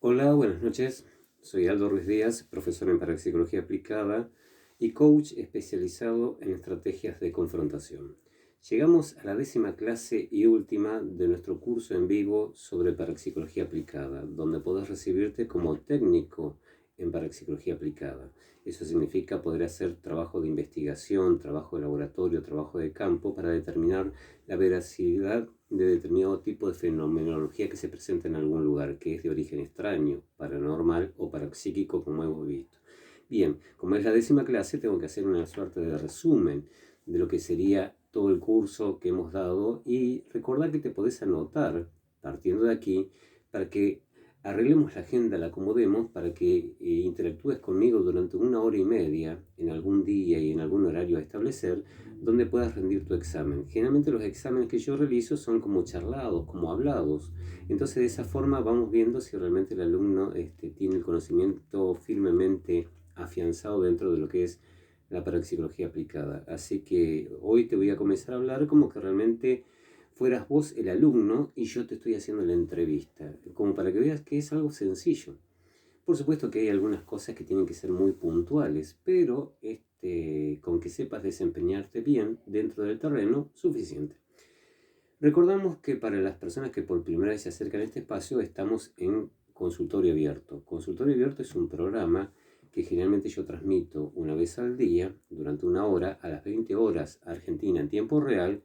Hola, buenas noches. Soy Aldo Ruiz Díaz, profesor en Parapsicología Aplicada y coach especializado en estrategias de confrontación. Llegamos a la 10ª clase y última de nuestro curso en vivo sobre Parapsicología Aplicada, donde podés recibirte como técnico en Parapsicología Aplicada. Eso significa poder hacer trabajo de investigación, trabajo de laboratorio, trabajo de campo para determinar la veracidad de determinado tipo de fenomenología que se presenta en algún lugar, que es de origen extraño, paranormal o parapsíquico, como hemos visto. Bien, como es la 10ª clase, tengo que hacer una suerte de resumen de lo que sería todo el curso que hemos dado y recordar que te podés anotar, partiendo de aquí, para que arreglemos la agenda, la acomodemos para que interactúes conmigo durante 1 hora y media en algún día y en algún horario a establecer, donde puedas rendir tu examen. Generalmente los exámenes que yo realizo son como charlados, como hablados. Entonces de esa forma vamos viendo si realmente el alumno tiene el conocimiento firmemente afianzado dentro de lo que es la parapsicología aplicada. Así que hoy te voy a comenzar a hablar como que realmente fueras vos el alumno y yo te estoy haciendo la entrevista, como para que veas que es algo sencillo. Por supuesto que hay algunas cosas que tienen que ser muy puntuales, pero con que sepas desempeñarte bien dentro del terreno, suficiente. Recordamos que para las personas que por primera vez se acercan a este espacio, estamos en Consultorio Abierto. Consultorio Abierto es un programa que generalmente yo transmito una vez al día, durante 1 hora, a las 20 horas Argentina en tiempo real,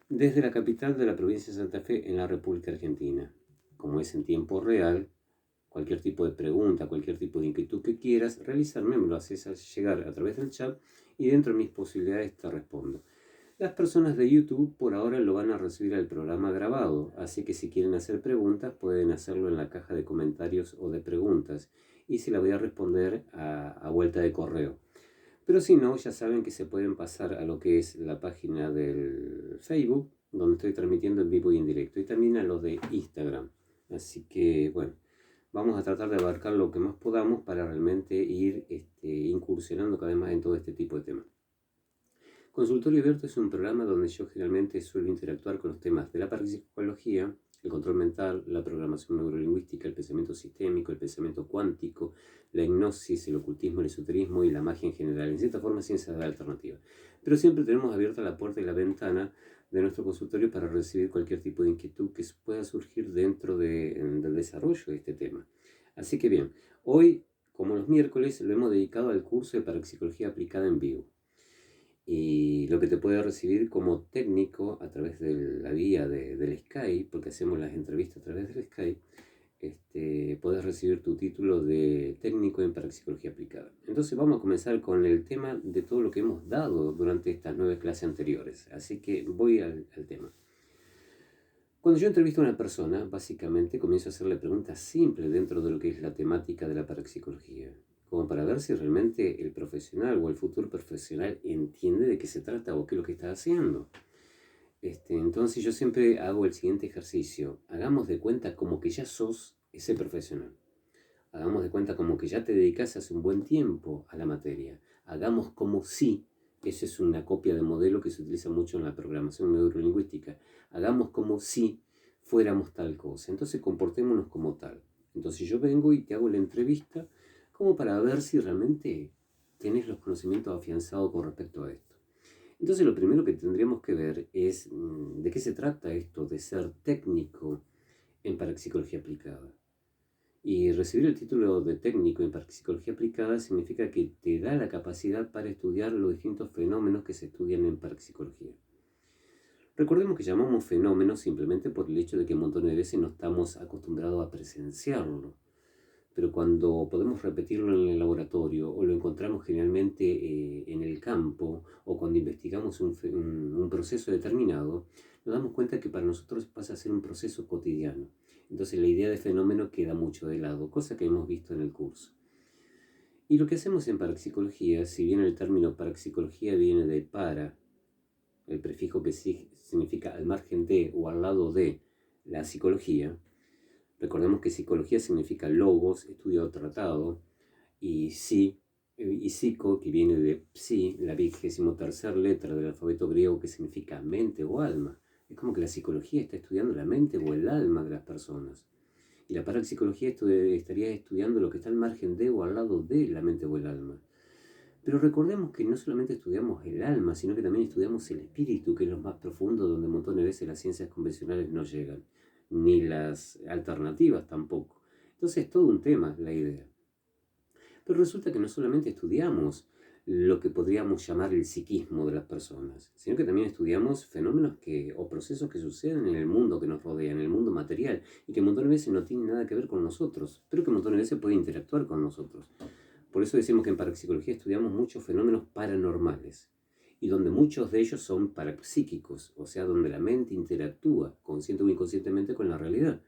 desde la capital de la provincia de Santa Fe en la República Argentina. Como es en tiempo real, cualquier tipo de pregunta, cualquier tipo de inquietud que quieras realizarme, me lo haces llegar a través del chat y dentro de mis posibilidades te respondo. Las personas de YouTube por ahora lo van a recibir al programa grabado, así que si quieren hacer preguntas pueden hacerlo en la caja de comentarios o de preguntas y se la voy a responder a vuelta de correo. Pero si no, ya saben que se pueden pasar a lo que es la página del Facebook, donde estoy transmitiendo en vivo y en directo, y también a los de Instagram. Así que, bueno, vamos a tratar de abarcar lo que más podamos para realmente ir incursionando cada vez más en todo este tipo de temas. Consultorio Abierto es un programa donde yo generalmente suelo interactuar con los temas de la parapsicología, el control mental, la programación neurolingüística, el pensamiento sistémico, el pensamiento cuántico, la hipnosis, el ocultismo, el esoterismo y la magia en general, en cierta forma ciencia de la alternativa. Pero siempre tenemos abierta la puerta y la ventana de nuestro consultorio para recibir cualquier tipo de inquietud que pueda surgir dentro del desarrollo de este tema. Así que bien, hoy, como los miércoles, lo hemos dedicado al curso de parapsicología aplicada en vivo. Y lo que te puede recibir como técnico a través de la vía del Skype, porque hacemos las entrevistas a través del Skype, puedes recibir tu título de técnico en parapsicología aplicada. Entonces vamos a comenzar con el tema de todo lo que hemos dado durante estas 9 clases anteriores. Así que voy al tema. Cuando yo entrevisto a una persona, básicamente comienzo a hacerle preguntas simples dentro de lo que es la temática de la parapsicología, como para ver si realmente el profesional o el futuro profesional entiende de qué se trata o qué es lo que está haciendo. Entonces yo siempre hago el siguiente ejercicio. Hagamos de cuenta como que ya sos ese profesional. Hagamos de cuenta como que ya te dedicas hace un buen tiempo a la materia. Hagamos como si, eso es una copia de modelo que se utiliza mucho en la programación neurolingüística, hagamos como si fuéramos tal cosa. Entonces comportémonos como tal. Entonces yo vengo y te hago la entrevista como para ver si realmente tenés los conocimientos afianzados con respecto a esto. Entonces lo primero que tendríamos que ver es de qué se trata esto de ser técnico en parapsicología aplicada. Y recibir el título de técnico en parapsicología aplicada significa que te da la capacidad para estudiar los distintos fenómenos que se estudian en parapsicología. Recordemos que llamamos fenómenos simplemente por el hecho de que un montón de veces no estamos acostumbrados a presenciarlo. Pero cuando podemos repetirlo en el laboratorio o lo encontramos generalmente en el campo o cuando investigamos un proceso determinado, nos damos cuenta que para nosotros pasa a ser un proceso cotidiano. Entonces la idea de fenómeno queda mucho de lado, cosa que hemos visto en el curso. Y lo que hacemos en parapsicología, si bien el término parapsicología viene de para, el prefijo que significa al margen de o al lado de la psicología, recordemos que psicología significa logos, estudio o tratado, y psico, que viene de psi, la 23ª letra del alfabeto griego que significa mente o alma. Es como que la psicología está estudiando la mente o el alma de las personas. Y la parapsicología estaría estudiando lo que está al margen de o al lado de la mente o el alma. Pero recordemos que no solamente estudiamos el alma, sino que también estudiamos el espíritu, que es lo más profundo, donde un montón de veces las ciencias convencionales no llegan, ni las alternativas tampoco. Entonces es todo un tema la idea. Pero resulta que no solamente estudiamos lo que podríamos llamar el psiquismo de las personas, sino que también estudiamos fenómenos o procesos que suceden en el mundo que nos rodea, en el mundo material, y que un montón de veces no tienen nada que ver con nosotros, pero que un montón de veces pueden interactuar con nosotros. Por eso decimos que en parapsicología estudiamos muchos fenómenos paranormales, y donde muchos de ellos son parapsíquicos, o sea, donde la mente interactúa, consciente o inconscientemente, con la realidad.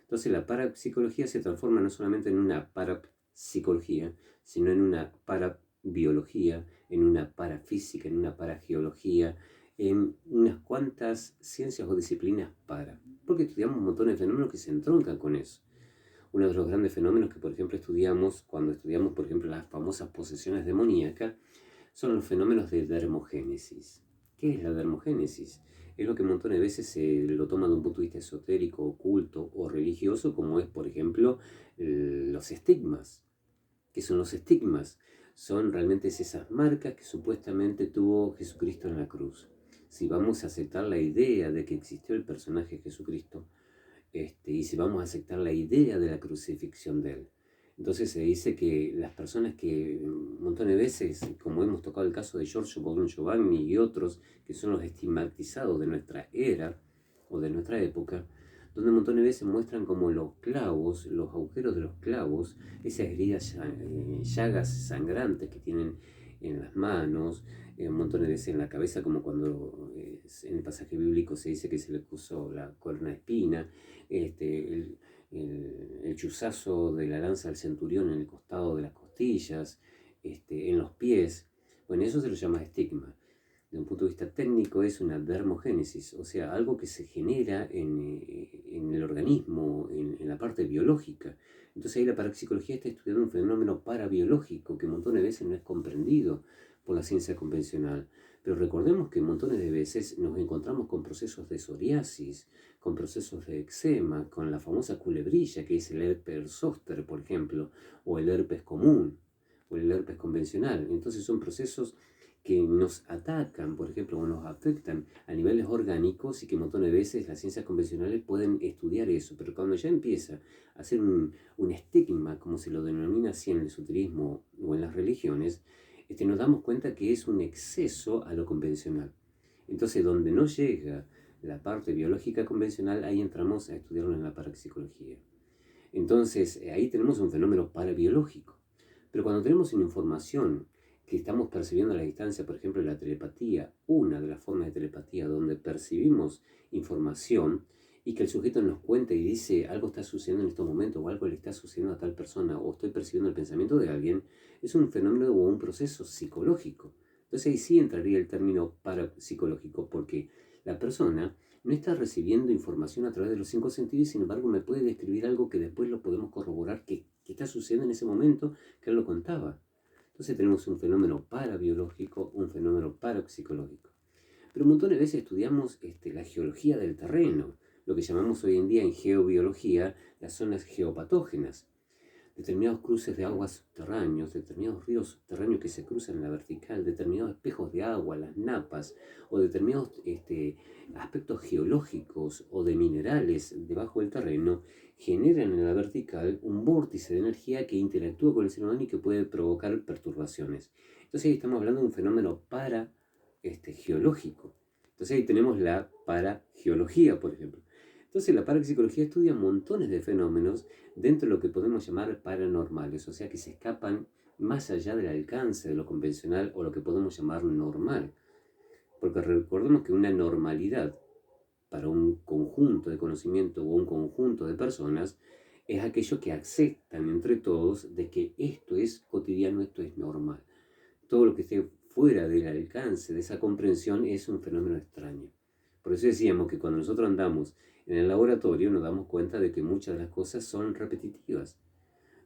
Entonces la parapsicología se transforma no solamente en una parapsicología, sino en una parabiología, en una parafísica, en una parageología, en unas cuantas ciencias o disciplinas porque estudiamos un montón de fenómenos que se entroncan con eso. Uno de los grandes fenómenos que, por ejemplo, estudiamos cuando estudiamos, por ejemplo, las famosas posesiones demoníacas, son los fenómenos de dermogénesis. ¿Qué es la dermogénesis? Es lo que un montón de veces se lo toma de un punto de vista esotérico, oculto o religioso, como es, por ejemplo, los estigmas. ¿Qué son los estigmas? Son realmente esas marcas que supuestamente tuvo Jesucristo en la cruz. Si vamos a aceptar la idea de que existió el personaje Jesucristo, y si vamos a aceptar la idea de la crucifixión de él. Entonces se dice que las personas que un montón de veces, como hemos tocado el caso de Giorgio Giovanni y otros, que son los estigmatizados de nuestra era o de nuestra época, donde un montón de veces muestran como los clavos, los agujeros de los clavos, esas heridas, llagas sangrantes que tienen en las manos, un montón de veces en la cabeza, como cuando en el pasaje bíblico se dice que se le puso la corona de espina, el chuzazo de la lanza del centurión en el costado de las costillas, en los pies. Bueno, eso se lo llama estigma. De un punto de vista técnico es una dermogénesis, o sea, algo que se genera en el organismo, en la parte biológica. Entonces ahí la parapsicología está estudiando un fenómeno parabiológico que un montón de veces no es comprendido por la ciencia convencional. Pero recordemos que montones de veces nos encontramos con procesos de psoriasis, con procesos de eczema, con la famosa culebrilla que es el herpes zóster, por ejemplo, o el herpes común, o el herpes convencional. Entonces son procesos que nos atacan, por ejemplo, o nos afectan a niveles orgánicos y que un montón de veces las ciencias convencionales pueden estudiar eso, pero cuando ya empieza a ser un estigma, como se lo denomina así en el esoterismo o en las religiones, nos damos cuenta que es un exceso a lo convencional. Entonces, donde no llega la parte biológica convencional, ahí entramos a estudiarlo en la parapsicología. Entonces, ahí tenemos un fenómeno parabiológico. Pero cuando tenemos una información que estamos percibiendo a la distancia, por ejemplo, la telepatía, una de las formas de telepatía donde percibimos información y que el sujeto nos cuenta y dice algo está sucediendo en estos momentos o algo le está sucediendo a tal persona o estoy percibiendo el pensamiento de alguien, es un fenómeno o un proceso psicológico. Entonces ahí sí entraría el término parapsicológico porque la persona no está recibiendo información a través de los 5 sentidos, sin embargo me puede describir algo que después lo podemos corroborar que está sucediendo en ese momento que él lo contaba. Entonces tenemos un fenómeno parabiológico, un fenómeno parapsicológico. Pero un montón de veces estudiamos la geología del terreno, lo que llamamos hoy en día en geobiología las zonas geopatógenas. Determinados cruces de aguas subterráneos, determinados ríos subterráneos que se cruzan en la vertical, determinados espejos de agua, las napas, o determinados aspectos geológicos o de minerales debajo del terreno, generan en la vertical un vórtice de energía que interactúa con el ser humano y que puede provocar perturbaciones. Entonces ahí estamos hablando de un fenómeno geológico. Entonces ahí tenemos la parageología, por ejemplo. Entonces la parapsicología estudia montones de fenómenos dentro de lo que podemos llamar paranormales, o sea que se escapan más allá del alcance de lo convencional o lo que podemos llamar normal. Porque recordemos que una normalidad para un conjunto de conocimiento o un conjunto de personas es aquello que aceptan entre todos de que esto es cotidiano, esto es normal. Todo lo que esté fuera del alcance de esa comprensión es un fenómeno extraño. Por eso decíamos que cuando nosotros andamos en el laboratorio nos damos cuenta de que muchas de las cosas son repetitivas,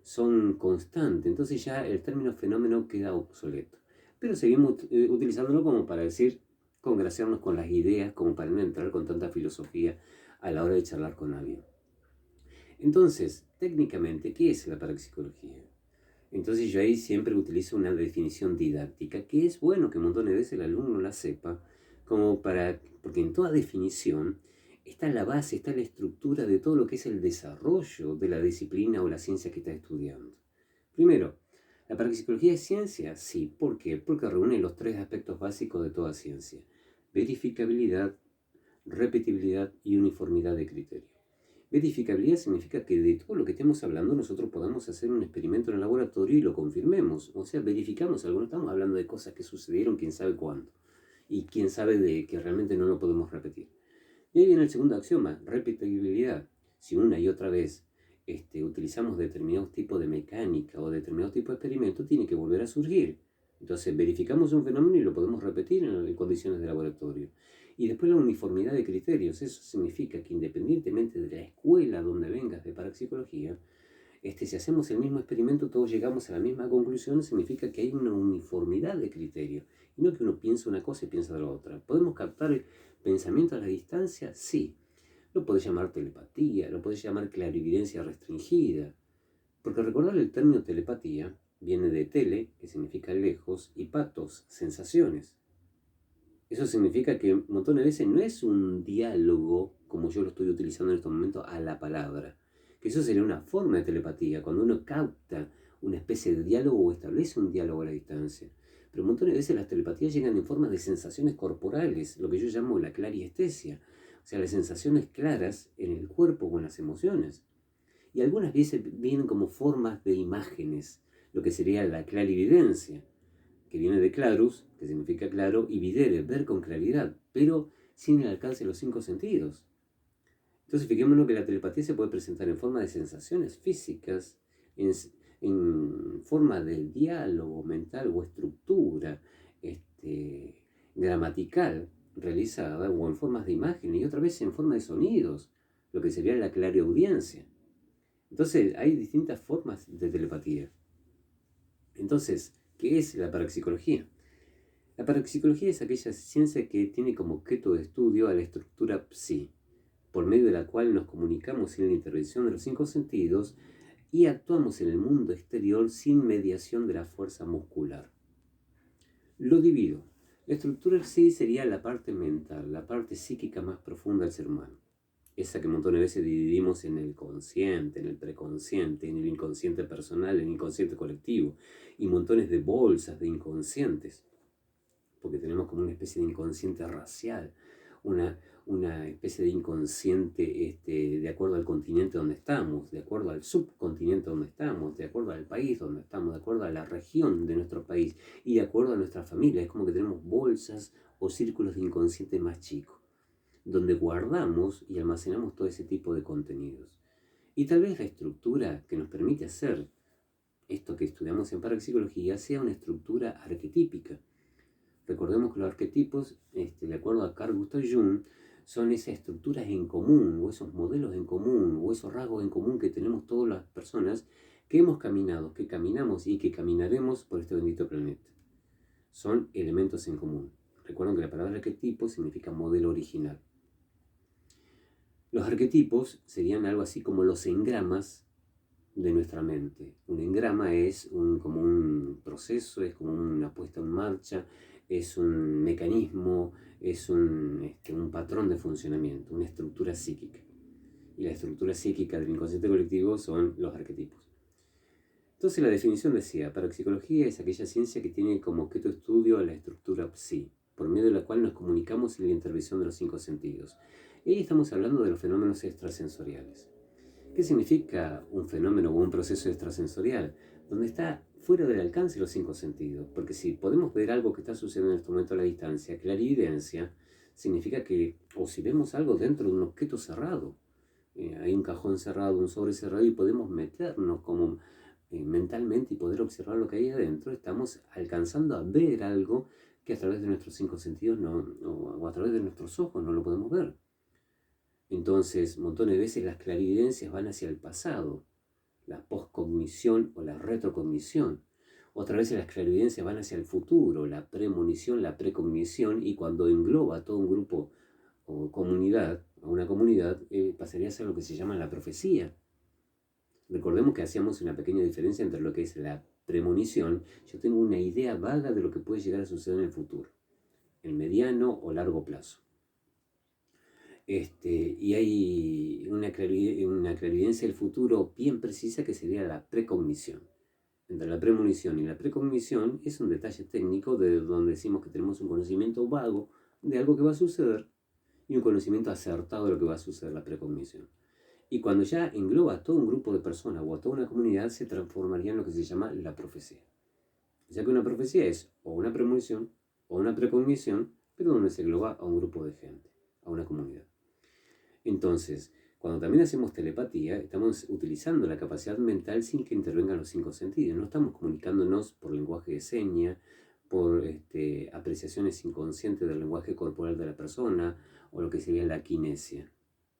son constantes, entonces ya el término fenómeno queda obsoleto. Pero seguimos utilizándolo como para decir, congraciarnos con las ideas, como para no entrar con tanta filosofía a la hora de charlar con alguien. Entonces, técnicamente, ¿qué es la parapsicología? Entonces yo ahí siempre utilizo una definición didáctica, que es bueno que un montón de veces el alumno la sepa, porque en toda definición está la base, está la estructura de todo lo que es el desarrollo de la disciplina o la ciencia que está estudiando. Primero, ¿la parapsicología es ciencia? Sí. ¿Por qué? Porque reúne los tres aspectos básicos de toda ciencia: verificabilidad, repetibilidad y uniformidad de criterio. Verificabilidad significa que de todo lo que estemos hablando nosotros podamos hacer un experimento en el laboratorio y lo confirmemos. O sea, verificamos algo. No estamos hablando de cosas que sucedieron quién sabe cuándo. Y quién sabe de que realmente no lo podemos repetir. Y ahí viene el segundo axioma: repetibilidad. Si una y otra vez utilizamos determinados tipos de mecánica o determinados tipos de experimentos, tiene que volver a surgir. Entonces verificamos un fenómeno y lo podemos repetir en condiciones de laboratorio. Y después la uniformidad de criterios. Eso significa que independientemente de la escuela donde vengas de parapsicología, si hacemos el mismo experimento, todos llegamos a la misma conclusión, significa que hay una uniformidad de criterio. Y no que uno piensa una cosa y piensa de la otra. ¿Podemos captar el pensamiento a la distancia? Sí. Lo podés llamar telepatía, lo podés llamar clarividencia restringida. Porque recordar el término telepatía viene de tele, que significa lejos, y patos, sensaciones. Eso significa que un montón de veces no es un diálogo, como yo lo estoy utilizando en estos momentos, a la palabra. Que eso sería una forma de telepatía, cuando uno capta una especie de diálogo o establece un diálogo a la distancia. Pero un montón de veces las telepatías llegan en forma de sensaciones corporales, lo que yo llamo la clariestesia. O sea, las sensaciones claras en el cuerpo o en las emociones. Y algunas veces vienen como formas de imágenes, lo que sería la clarividencia, que viene de clarus, que significa claro, y videre, ver con claridad, pero sin el alcance de los cinco sentidos. Entonces fijémonos que la telepatía se puede presentar en forma de sensaciones físicas, en forma de diálogo mental o estructura gramatical realizada, o en formas de imagen, y otra vez en forma de sonidos, lo que sería la clariaudiencia. Entonces hay distintas formas de telepatía. Entonces, ¿qué es la parapsicología? La parapsicología es aquella ciencia que tiene como objeto de estudio a la estructura psi, por medio de la cual nos comunicamos sin la intervención de los cinco sentidos y actuamos en el mundo exterior sin mediación de la fuerza muscular. Lo divido. La estructura psi sería la parte mental, la parte psíquica más profunda del ser humano. Esa que un montón de veces dividimos en el consciente, en el preconsciente, en el inconsciente personal, en el inconsciente colectivo, y montones de bolsas de inconscientes, porque tenemos como una especie de inconsciente racial, una especie de inconsciente de acuerdo al continente donde estamos, de acuerdo al subcontinente donde estamos, de acuerdo al país donde estamos, de acuerdo a la región de nuestro país y de acuerdo a nuestra familia. Es como que tenemos bolsas o círculos de inconsciente más chicos, donde guardamos y almacenamos todo ese tipo de contenidos. Y tal vez la estructura que nos permite hacer esto que estudiamos en parapsicología sea una estructura arquetípica. Recordemos que los arquetipos, de acuerdo a Carl Gustav Jung, son esas estructuras en común, o esos modelos en común, o esos rasgos en común que tenemos todas las personas que hemos caminado, que caminamos y que caminaremos por este bendito planeta. Son elementos en común. Recuerden que la palabra arquetipo significa modelo original. Los arquetipos serían algo así como los engramas de nuestra mente. Un engrama es como un proceso, es como una puesta en marcha, es un mecanismo, es un patrón de funcionamiento, una estructura psíquica. Y la estructura psíquica del inconsciente colectivo son los arquetipos. Entonces la definición decía: parapsicología es aquella ciencia que tiene como objeto de estudio a la estructura psi, por medio de la cual nos comunicamos sin la intervención de los cinco sentidos. Y ahí estamos hablando de los fenómenos extrasensoriales. ¿Qué significa un fenómeno o un proceso extrasensorial? Donde está fuera del alcance de los cinco sentidos. Porque si podemos ver algo que está sucediendo en este momento a la distancia, clarividencia significa que, o si vemos algo dentro de un objeto cerrado, hay un cajón cerrado, un sobre cerrado, y podemos meternos como mentalmente y poder observar lo que hay adentro, estamos alcanzando a ver algo que a través de nuestros cinco sentidos o a través de nuestros ojos no lo podemos ver. Entonces, montones de veces las clarividencias van hacia el pasado, la poscognición o la retrocognición. Otras veces las clarividencias van hacia el futuro, la premonición, la precognición, y cuando engloba a todo un grupo o comunidad, a una comunidad, pasaría a ser lo que se llama la profecía. Recordemos que hacíamos una pequeña diferencia entre lo que es la premonición. Yo tengo una idea vaga de lo que puede llegar a suceder en el futuro, en mediano o largo plazo. Y hay una clarividencia del futuro bien precisa que sería la precognición. Entre la premonición y la precognición es un detalle técnico de donde decimos que tenemos un conocimiento vago de algo que va a suceder y un conocimiento acertado de lo que va a suceder, la precognición. Y cuando ya engloba a todo un grupo de personas o a toda una comunidad, se transformaría en lo que se llama la profecía. O sea que una profecía es o una premonición o una precognición, pero donde se engloba a un grupo de gente, a una comunidad. Entonces, cuando también hacemos telepatía, estamos utilizando la capacidad mental sin que intervengan los 5 sentidos. No estamos comunicándonos por lenguaje de señas, por apreciaciones inconscientes del lenguaje corporal de la persona o lo que sería la kinesia,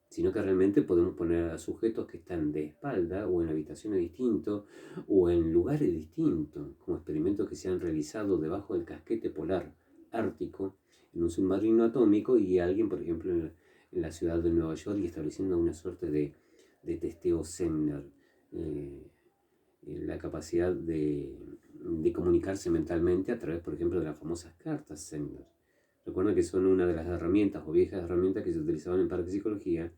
sino que realmente podemos poner a sujetos que están de espalda o en habitaciones distintas o en lugares distintos, como experimentos que se han realizado debajo del casquete polar ártico en un submarino atómico y alguien, por ejemplo, en la ciudad de Nueva York y estableciendo una suerte de testeo Zener, la capacidad de comunicarse mentalmente a través, por ejemplo, de las famosas cartas Zener. Recuerden que son una de las herramientas o viejas herramientas que se utilizaban en parapsicología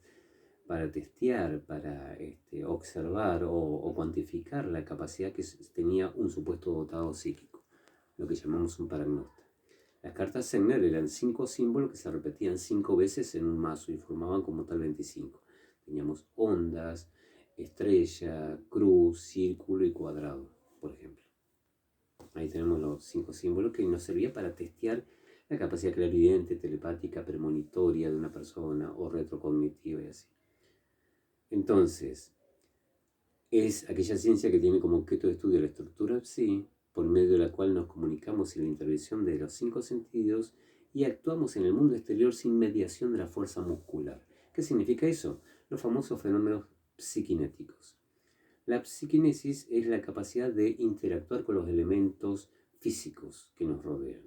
para testear, para observar o cuantificar la capacidad que tenía un supuesto dotado psíquico, lo que llamamos un paragnóstico. Las cartas Zener eran 5 símbolos que se repetían 5 veces en un mazo y formaban como tal 25. Teníamos ondas, estrella, cruz, círculo y cuadrado, por ejemplo. Ahí tenemos los 5 símbolos que nos servían para testear la capacidad clarividente, telepática, premonitoria de una persona o retrocognitiva y así. Entonces, ¿es aquella ciencia que tiene como objeto de estudio la estructura psi, por medio de la cual nos comunicamos sin la intervención de los 5 sentidos y actuamos en el mundo exterior sin mediación de la fuerza muscular? ¿Qué significa eso? Los famosos fenómenos psiquinéticos. La psiquinesis es la capacidad de interactuar con los elementos físicos que nos rodean,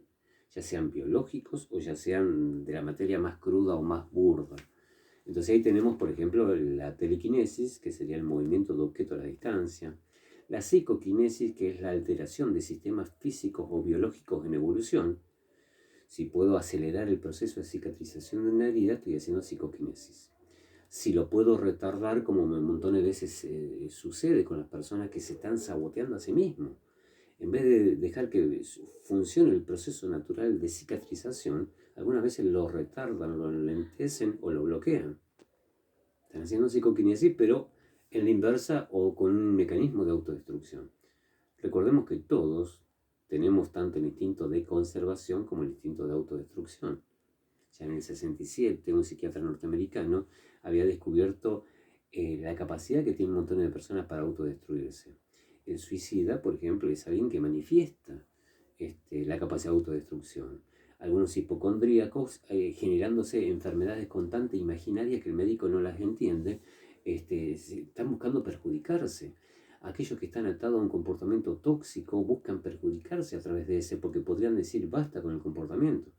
ya sean biológicos o ya sean de la materia más cruda o más burda. Entonces ahí tenemos, por ejemplo, la telequinesis, que sería el movimiento de objeto a la distancia, la psicoquinesis, que es la alteración de sistemas físicos o biológicos en evolución. Si puedo acelerar el proceso de cicatrización de una herida, estoy haciendo psicoquinesis. Si lo puedo retardar, como un montón de veces sucede con las personas que se están saboteando a sí mismos, en vez de dejar que funcione el proceso natural de cicatrización, algunas veces lo retardan, lo enlentecen o lo bloquean. Están haciendo psicoquinesis, pero en la inversa o con un mecanismo de autodestrucción. Recordemos que todos tenemos tanto el instinto de conservación como el instinto de autodestrucción. Ya en el 67, un psiquiatra norteamericano había descubierto la capacidad que tiene un montón de personas para autodestruirse. El suicida, por ejemplo, es alguien que manifiesta la capacidad de autodestrucción. Algunos hipocondríacos generándose enfermedades constantes e imaginarias que el médico no las entiende, están buscando perjudicarse. Aquellos que están atados a un comportamiento tóxico buscan perjudicarse a través de ese, porque podrían decir basta con el comportamiento.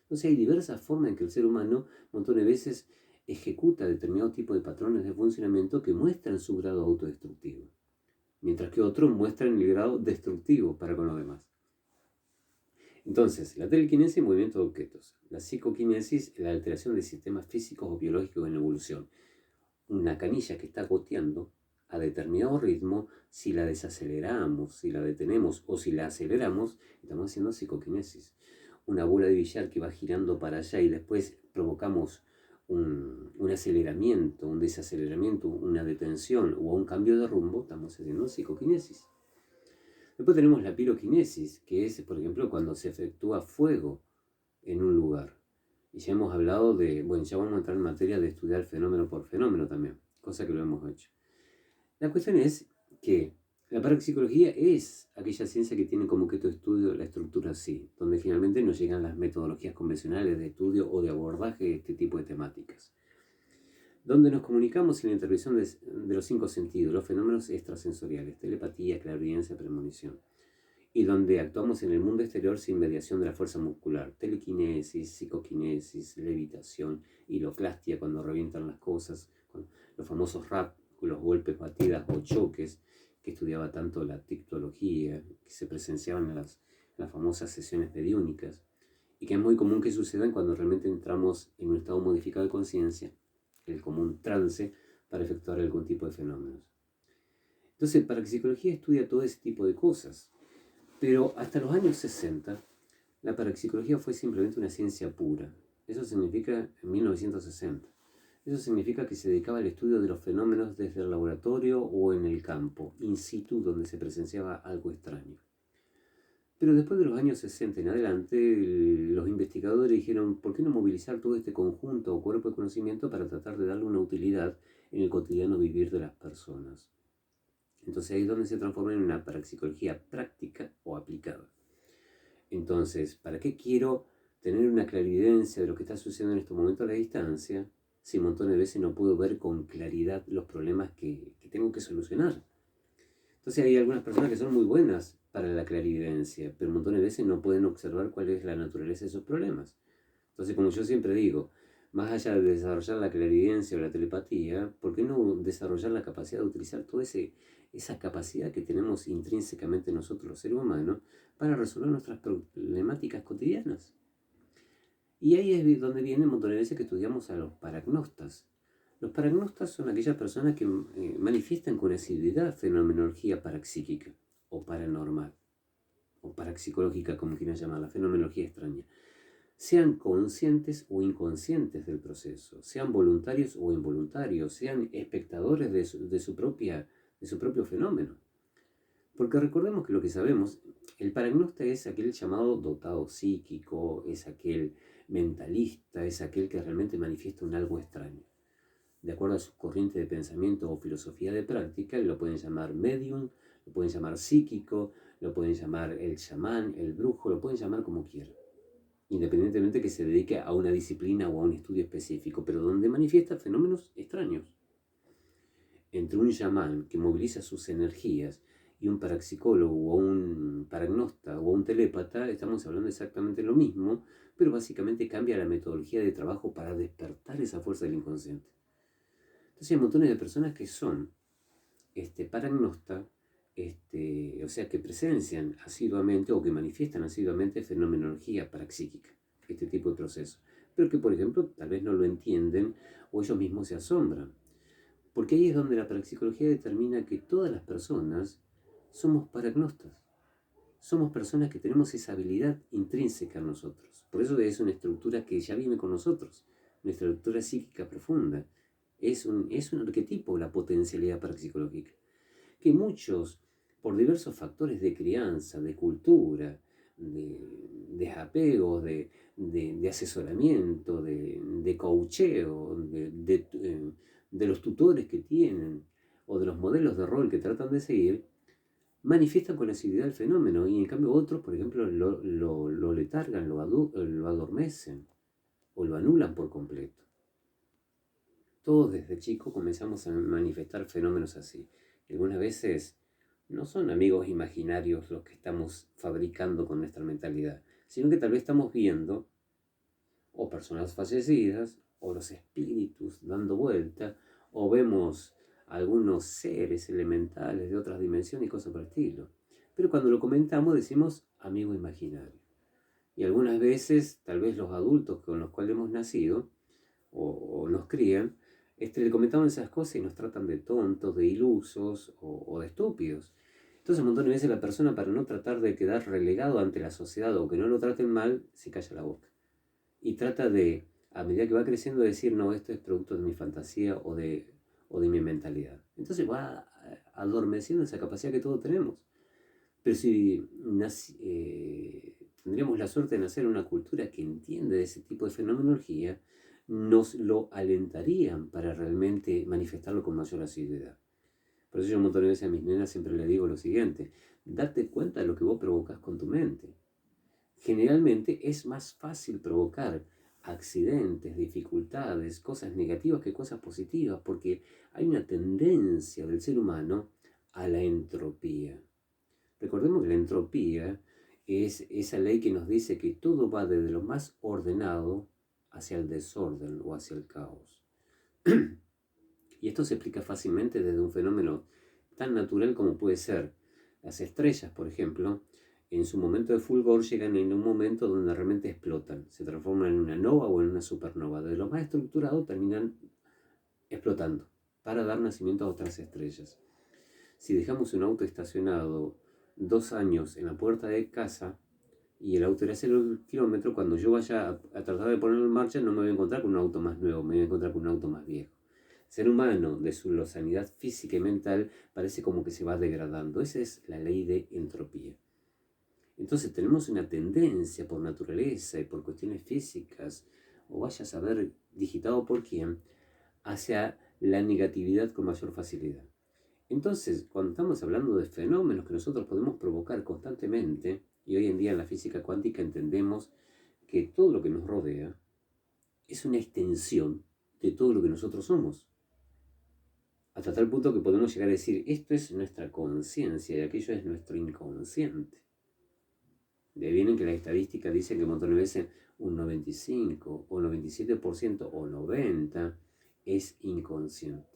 Entonces hay diversas formas en que el ser humano, un montón de veces, ejecuta determinado tipo de patrones de funcionamiento que muestran su grado autodestructivo, mientras que otros muestran el grado destructivo para con los demás. Entonces, la telequinesis, movimiento de objetos. La psicoquinesis, la alteración de sistemas físicos o biológicos en evolución. Una canilla que está goteando a determinado ritmo, si la desaceleramos, si la detenemos o si la aceleramos, estamos haciendo psicoquinesis. Una bola de billar que va girando para allá y después provocamos un aceleramiento, un desaceleramiento, una detención o un cambio de rumbo, estamos haciendo psicoquinesis. Después tenemos la piroquinesis, que es, por ejemplo, cuando se efectúa fuego en un lugar. Y ya hemos hablado de, bueno, ya vamos a entrar en materia de estudiar fenómeno por fenómeno también, cosa que lo hemos hecho. La cuestión es que la parapsicología es aquella ciencia que tiene como objeto de estudio la estructura psi, donde finalmente nos llegan las metodologías convencionales de estudio o de abordaje de este tipo de temáticas, donde nos comunicamos sin la intervención de los 5 sentidos, los fenómenos extrasensoriales, telepatía, clarividencia, premonición, y donde actuamos en el mundo exterior sin mediación de la fuerza muscular, telequinesis, psicoquinesis, levitación, hiloclastia cuando revientan las cosas, los famosos rap los golpes, batidas o choques, que estudiaba tanto la tictología, que se presenciaban en las famosas sesiones mediúnicas, y que es muy común que sucedan cuando realmente entramos en un estado modificado de conciencia, el común trance, para efectuar algún tipo de fenómenos. Entonces, parapsicología estudia todo ese tipo de cosas, pero hasta los años 60, la parapsicología fue simplemente una ciencia pura. Eso significa en 1960. Eso significa que se dedicaba al estudio de los fenómenos desde el laboratorio o en el campo, in situ, donde se presenciaba algo extraño. Pero después de los años 60 en adelante, los investigadores dijeron, ¿por qué no movilizar todo este conjunto o cuerpo de conocimiento para tratar de darle una utilidad en el cotidiano vivir de las personas? Entonces ahí es donde se transforma en una parapsicología práctica o aplicada. Entonces, ¿para qué quiero tener una clarividencia de lo que está sucediendo en este momento a la distancia si un montón de veces no puedo ver con claridad los problemas que tengo que solucionar? Entonces hay algunas personas que son muy buenas para la clarividencia, pero un montón de veces no pueden observar cuál es la naturaleza de esos problemas. Entonces, como yo siempre digo, más allá de desarrollar la clarividencia o la telepatía, ¿por qué no desarrollar la capacidad de utilizar toda esa capacidad que tenemos intrínsecamente nosotros los seres humanos para resolver nuestras problemáticas cotidianas? Y ahí es donde viene un montón de veces que estudiamos a los paragnostas. Los paragnostas son aquellas personas que manifiestan con asiduidad fenomenología parapsíquica o paranormal, o parapsicológica, como quieran llamarla, fenomenología extraña. Sean conscientes o inconscientes del proceso, sean voluntarios o involuntarios, sean espectadores de su propio fenómeno. Porque recordemos que lo que sabemos, el paragnosta es aquel llamado dotado psíquico, es aquel mentalista, es aquel que realmente manifiesta un algo extraño. De acuerdo a su corriente de pensamiento o filosofía de práctica, lo pueden llamar medium, lo pueden llamar psíquico, lo pueden llamar el chamán, el brujo, lo pueden llamar como quieran, independientemente que se dedique a una disciplina o a un estudio específico, pero donde manifiesta fenómenos extraños. Entre un chamán que moviliza sus energías y un parapsicólogo o un paragnosta o un telépata, estamos hablando exactamente lo mismo, pero básicamente cambia la metodología de trabajo para despertar esa fuerza del inconsciente. Entonces hay montones de personas que son paragnosta, o sea, que presencian asiduamente o que manifiestan asiduamente fenomenología parapsíquica, este tipo de procesos, pero que, por ejemplo, tal vez no lo entienden o ellos mismos se asombran. Porque ahí es donde la parapsicología determina que todas las personas somos paragnostas. Somos personas que tenemos esa habilidad intrínseca en nosotros. Por eso es una estructura que ya viene con nosotros, una estructura psíquica profunda. Es un arquetipo la potencialidad parapsicológica, que muchos, por diversos factores de crianza, de cultura, de apego, de asesoramiento, de coacheo, de los tutores que tienen o de los modelos de rol que tratan de seguir, manifiestan con asiduidad el fenómeno y en cambio otros, por ejemplo, lo letargan, lo adormecen o lo anulan por completo. Todos desde chicos comenzamos a manifestar fenómenos así. Algunas veces no son amigos imaginarios los que estamos fabricando con nuestra mentalidad, sino que tal vez estamos viendo o personas fallecidas, o los espíritus dando vuelta, o vemos algunos seres elementales de otras dimensiones y cosas por el estilo. Pero cuando lo comentamos decimos amigo imaginario. Y algunas veces, tal vez los adultos con los cuales hemos nacido, o nos crían, le comentamos esas cosas y nos tratan de tontos, de ilusos o de estúpidos. Entonces un montón de veces la persona, para no tratar de quedar relegado ante la sociedad o que no lo traten mal, se calla la boca. Y trata de, a medida que va creciendo, decir, no, esto es producto de mi fantasía o de mi mentalidad. Entonces va adormeciendo esa capacidad que todos tenemos. Pero si tendríamos la suerte de nacer en una cultura que entiende de ese tipo de fenomenología, nos lo alentarían para realmente manifestarlo con mayor asiduidad. Por eso yo un montón de veces a mis nenas siempre les digo lo siguiente: date cuenta de lo que vos provocás con tu mente. Generalmente es más fácil provocar accidentes, dificultades, cosas negativas que cosas positivas, porque hay una tendencia del ser humano a la entropía. Recordemos que la entropía es esa ley que nos dice que todo va desde lo más ordenado hacia el desorden o hacia el caos. Y esto se explica fácilmente desde un fenómeno tan natural como puede ser las estrellas, por ejemplo, en su momento de fulgor llegan en un momento donde realmente explotan, se transforman en una nova o en una supernova. De lo más estructurado terminan explotando para dar nacimiento a otras estrellas. Si dejamos un auto estacionado 2 años en la puerta de casa y el auto era 0 kilómetros, cuando yo vaya a tratar de ponerlo en marcha no me voy a encontrar con un auto más nuevo, me voy a encontrar con un auto más viejo. El ser humano, de su lozanidad física y mental, parece como que se va degradando. Esa es la ley de entropía. Entonces tenemos una tendencia por naturaleza y por cuestiones físicas, o vaya a saber digitado por quién, hacia la negatividad con mayor facilidad. Entonces, cuando estamos hablando de fenómenos que nosotros podemos provocar constantemente, y hoy en día en la física cuántica entendemos que todo lo que nos rodea es una extensión de todo lo que nosotros somos. Hasta tal punto que podemos llegar a decir, esto es nuestra conciencia y aquello es nuestro inconsciente. De ahí vienen que la estadística dice que un montón de veces un 95 o 97% o 90% es inconsciente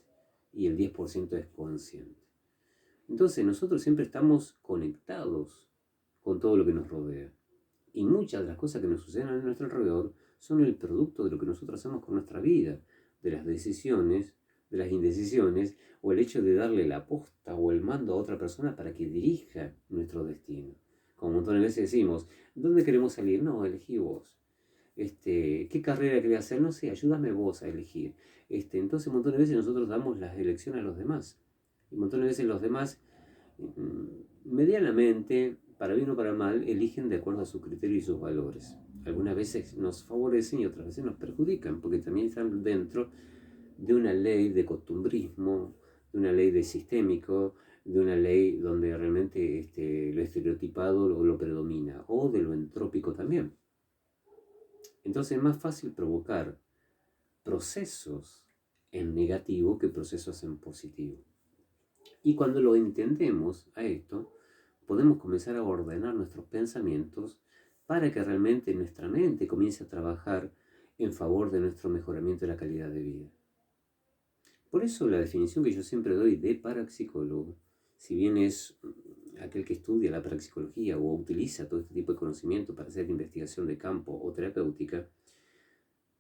y el 10% es consciente. Entonces nosotros siempre estamos conectados con todo lo que nos rodea. Y muchas de las cosas que nos suceden a nuestro alrededor son el producto de lo que nosotros hacemos con nuestra vida, de las decisiones, de las indecisiones, o el hecho de darle la posta o el mando a otra persona para que dirija nuestro destino. Como un montón de veces decimos, ¿dónde queremos salir? No, elegí vos. ¿Qué carrera querés hacer? No sé, ayúdame vos a elegir. Entonces un montón de veces nosotros damos las elecciones a los demás. Y un montón de veces los demás, medianamente, para bien o para mal, eligen de acuerdo a su criterio y sus valores. Algunas veces nos favorecen y otras veces nos perjudican, porque también están dentro de una ley de costumbrismo, de una ley de sistémico, de una ley donde realmente lo estereotipado lo predomina, o de lo entrópico también. Entonces es más fácil provocar procesos en negativo que procesos en positivo. Y cuando lo entendemos a esto, podemos comenzar a ordenar nuestros pensamientos para que realmente nuestra mente comience a trabajar en favor de nuestro mejoramiento de la calidad de vida. Por eso la definición que yo siempre doy de parapsicólogo, si bien es aquel que estudia la parapsicología o utiliza todo este tipo de conocimiento para hacer investigación de campo o terapéutica,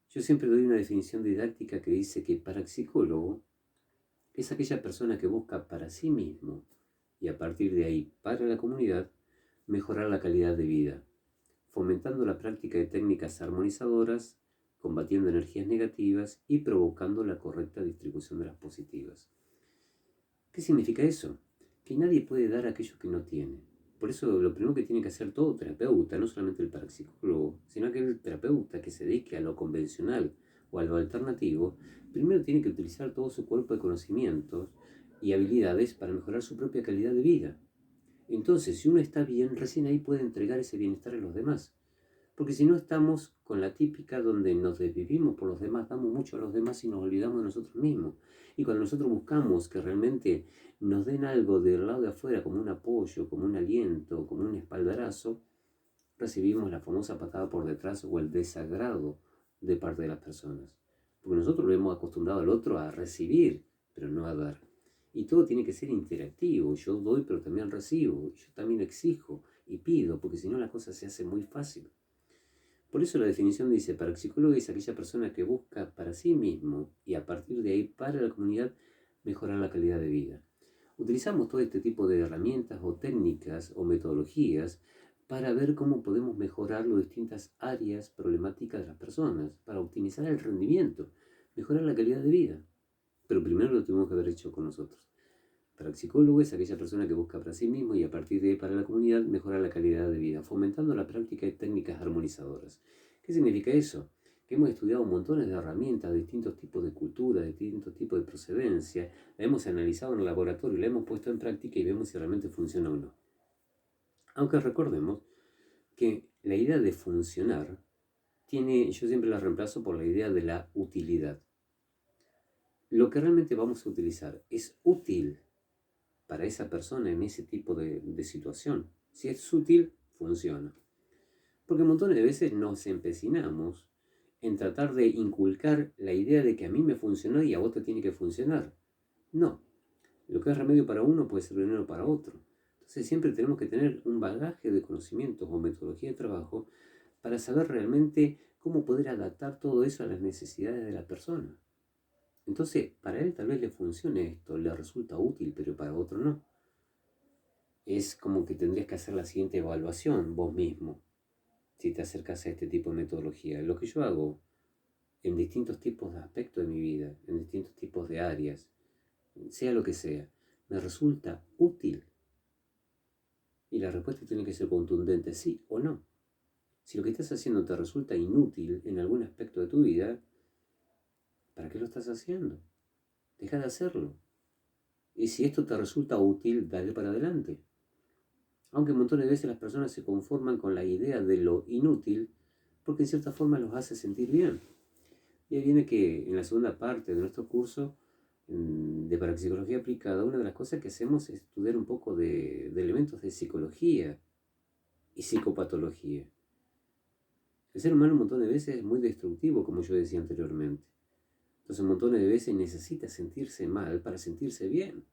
yo siempre doy una definición didáctica que dice que parapsicólogo es aquella persona que busca para sí mismo y a partir de ahí para la comunidad mejorar la calidad de vida, fomentando la práctica de técnicas armonizadoras, combatiendo energías negativas y provocando la correcta distribución de las positivas. ¿Qué significa eso? Que nadie puede dar aquello que no tiene. Por eso lo primero que tiene que hacer todo terapeuta, no solamente el parapsicólogo, sino aquel terapeuta que se dedique a lo convencional o a lo alternativo, primero tiene que utilizar todo su cuerpo de conocimientos y habilidades para mejorar su propia calidad de vida. Entonces, si uno está bien, recién ahí puede entregar ese bienestar a los demás. Porque si no estamos con la típica donde nos desvivimos por los demás, damos mucho a los demás y nos olvidamos de nosotros mismos. Y cuando nosotros buscamos que realmente nos den algo del lado de afuera, como un apoyo, como un aliento, como un espaldarazo, recibimos la famosa patada por detrás o el desagrado de parte de las personas. Porque nosotros lo hemos acostumbrado al otro a recibir, pero no a dar. Y todo tiene que ser interactivo. Yo doy, pero también recibo. Yo también exijo y pido, porque si no la cosa se hace muy fácil. Por eso la definición dice, parapsicólogo es aquella persona que busca para sí mismo y a partir de ahí para la comunidad mejorar la calidad de vida. Utilizamos todo este tipo de herramientas o técnicas o metodologías para ver cómo podemos mejorar las distintas áreas problemáticas de las personas, para optimizar el rendimiento, mejorar la calidad de vida. Pero primero lo tenemos que haber hecho con nosotros. Parapsicólogo es aquella persona que busca para sí mismo y a partir de ahí para la comunidad mejorar la calidad de vida, fomentando la práctica de técnicas armonizadoras. ¿Qué significa eso? Que hemos estudiado montones de herramientas de distintos tipos de cultura, de distintos tipos de procedencia, la hemos analizado en el laboratorio, la hemos puesto en práctica y vemos si realmente funciona o no. Aunque recordemos que la idea de funcionar yo siempre la reemplazo por la idea de la utilidad. Lo que realmente vamos a utilizar es útil para esa persona en ese tipo de situación. Si es útil, funciona. Porque un montón de veces nos empecinamos en tratar de inculcar la idea de que a mí me funcionó y a vos te tiene que funcionar. No, lo que es remedio para uno puede ser veneno para otro. Entonces siempre tenemos que tener un bagaje de conocimientos o metodología de trabajo para saber realmente cómo poder adaptar todo eso a las necesidades de la persona. Entonces, para él tal vez le funcione esto, le resulta útil, pero para otro no. Es como que tendrías que hacer la siguiente evaluación vos mismo, si te acercas a este tipo de metodología. Lo que yo hago en distintos tipos de aspectos de mi vida, en distintos tipos de áreas, sea lo que sea, me resulta útil. Y la respuesta tiene que ser contundente, sí o no. Si lo que estás haciendo te resulta inútil en algún aspecto de tu vida, ¿para qué lo estás haciendo? Deja de hacerlo. Y si esto te resulta útil, dale para adelante. Aunque montones de veces las personas se conforman con la idea de lo inútil, porque en cierta forma los hace sentir bien. Y ahí viene que en la segunda parte de nuestro curso de parapsicología aplicada, una de las cosas que hacemos es estudiar un poco de elementos de psicología y psicopatología. El ser humano un montón de veces es muy destructivo, como yo decía anteriormente. Entonces un montón de veces necesita sentirse mal para sentirse bien.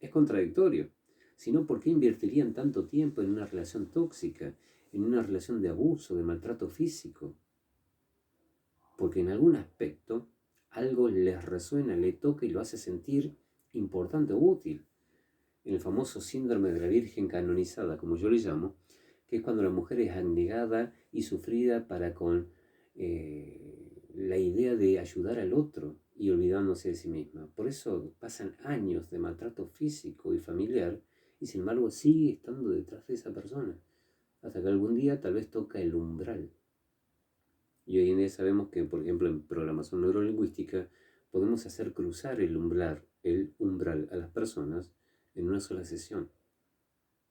Es contradictorio. Si no, ¿por qué invertirían tanto tiempo en una relación tóxica, en una relación de abuso, de maltrato físico? Porque en algún aspecto algo les resuena, le toca y lo hace sentir importante o útil. En el famoso síndrome de la Virgen canonizada, como yo le llamo, que es cuando la mujer es abnegada y sufrida para con la idea de ayudar al otro y olvidándose de sí misma. Por eso pasan años de maltrato físico y familiar y sin embargo sigue estando detrás de esa persona, hasta que algún día tal vez toca el umbral. Y hoy en día sabemos que, por ejemplo, en programación neurolingüística podemos hacer cruzar el umbral a las personas en una sola sesión.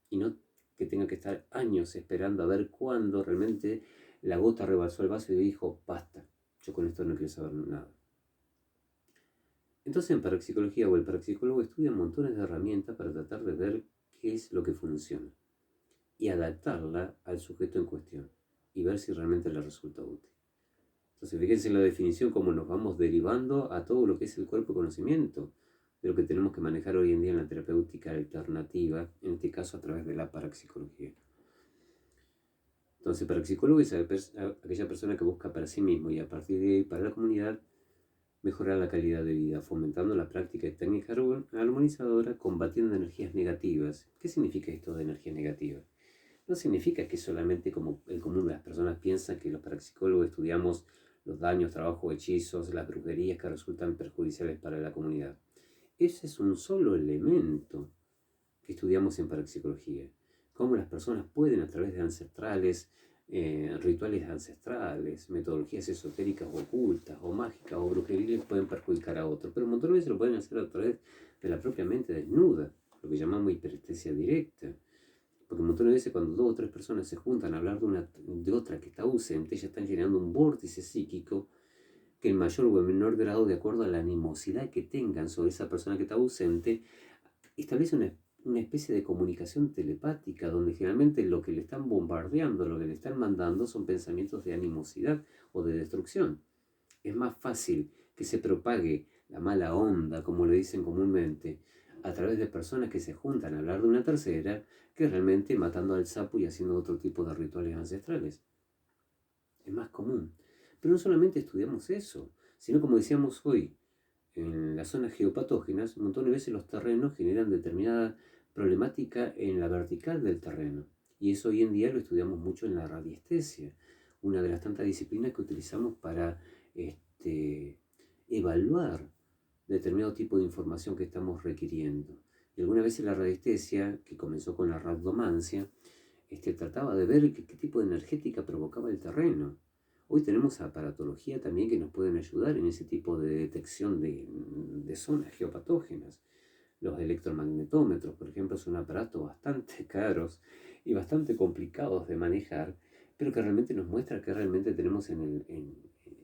Y no que tenga que estar años esperando a ver cuándo realmente la gota rebasó el vaso y dijo, basta, yo con esto no quiero saber nada. Entonces en parapsicología o el parapsicólogo estudia montones de herramientas para tratar de ver qué es lo que funciona y adaptarla al sujeto en cuestión y ver si realmente le resulta útil. Entonces fíjense en la definición cómo nos vamos derivando a todo lo que es el cuerpo de conocimiento, de lo que tenemos que manejar hoy en día en la terapéutica alternativa, en este caso a través de la parapsicología. Entonces, parapsicólogo es aquella persona que busca para sí mismo y a partir de ahí para la comunidad mejorar la calidad de vida, fomentando la práctica de técnicas armonizadoras, combatiendo energías negativas. ¿Qué significa esto de energía negativa? No significa que solamente como el común de las personas piensan que los parapsicólogos estudiamos los daños, trabajos, hechizos, las brujerías que resultan perjudiciales para la comunidad. Ese es un solo elemento que estudiamos en parapsicología. Cómo las personas pueden a través de ancestrales, rituales ancestrales, metodologías esotéricas o ocultas o mágicas o brujeriles pueden perjudicar a otros. Pero un montón de veces lo pueden hacer a través de la propia mente desnuda, lo que llamamos hiperestesia directa. Porque un montón de veces cuando dos o tres personas se juntan a hablar de otra que está ausente, ya están generando un vórtice psíquico que en mayor o en menor grado, de acuerdo a la animosidad que tengan sobre esa persona que está ausente, establece una especie de comunicación telepática, donde generalmente lo que le están bombardeando, lo que le están mandando son pensamientos de animosidad o de destrucción. Es más fácil que se propague la mala onda, como le dicen comúnmente, a través de personas que se juntan a hablar de una tercera, que realmente matando al sapo y haciendo otro tipo de rituales ancestrales. Es más común. Pero no solamente estudiamos eso, sino como decíamos hoy, en las zonas geopatógenas, un montón de veces los terrenos generan determinada problemática en la vertical del terreno. Y eso hoy en día lo estudiamos mucho en la radiestesia, una de las tantas disciplinas que utilizamos para evaluar determinado tipo de información que estamos requiriendo. Y alguna vez la radiestesia, que comenzó con la radiomancia, trataba de ver qué tipo de energética provocaba el terreno. Hoy tenemos aparatología también que nos pueden ayudar en ese tipo de detección de zonas geopatógenas. Los electromagnetómetros, por ejemplo, son aparatos bastante caros y bastante complicados de manejar, pero que realmente nos muestra qué realmente tenemos en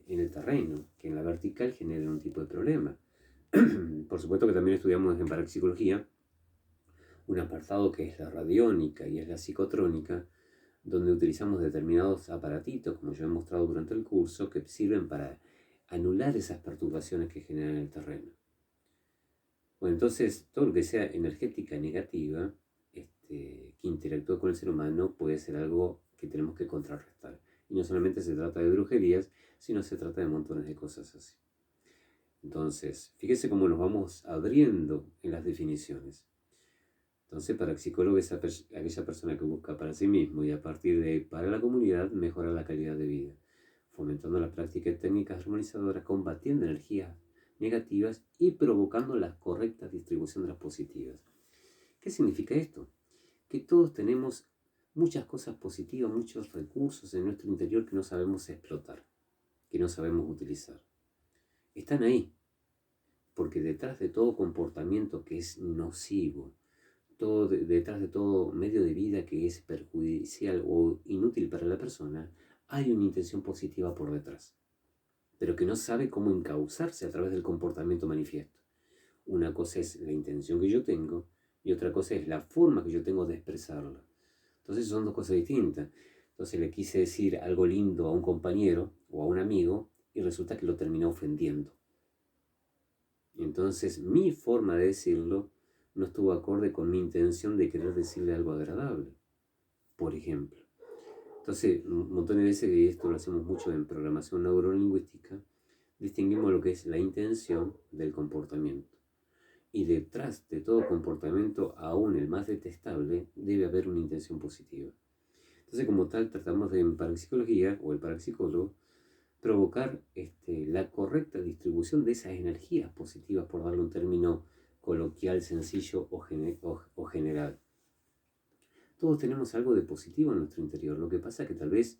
el terreno, que en la vertical generan un tipo de problema. Por supuesto que también estudiamos en parapsicología un apartado que es la radiónica y es la psicotrónica, donde utilizamos determinados aparatitos, como yo he mostrado durante el curso, que sirven para anular esas perturbaciones que generan el terreno. Bueno, entonces todo lo que sea energética negativa que interactúa con el ser humano puede ser algo que tenemos que contrarrestar. Y no solamente se trata de brujerías, sino se trata de montones de cosas así. Entonces, fíjese cómo nos vamos abriendo en las definiciones. Entonces, parapsicólogo es aquella persona que busca para sí mismo y a partir de ahí para la comunidad mejorar la calidad de vida, fomentando la práctica de técnicas armonizadoras, combatiendo energías negativas y provocando la correcta distribución de las positivas. ¿Qué significa esto? Que todos tenemos muchas cosas positivas, muchos recursos en nuestro interior que no sabemos explotar, que no sabemos utilizar. Están ahí, porque detrás de todo comportamiento que es nocivo, detrás de todo medio de vida que es perjudicial o inútil para la persona, hay una intención positiva por detrás, pero que no sabe cómo encauzarse a través del comportamiento manifiesto. Una cosa es la intención que yo tengo y otra cosa es la forma que yo tengo de expresarla. Entonces son dos cosas distintas. Entonces le quise decir algo lindo a un compañero o a un amigo y resulta que lo terminé ofendiendo. Entonces mi forma de decirlo no estuvo acorde con mi intención de querer decirle algo agradable, por ejemplo. Entonces, un montón de veces, y esto lo hacemos mucho en programación neurolingüística, distinguimos lo que es la intención del comportamiento. Y detrás de todo comportamiento, aún el más detestable, debe haber una intención positiva. Entonces, como tal, tratamos de, en parapsicología, o el parapsicólogo, provocar la correcta distribución de esas energías positivas, por darle un término coloquial, sencillo o general. Todos tenemos algo de positivo en nuestro interior, lo que pasa es que tal vez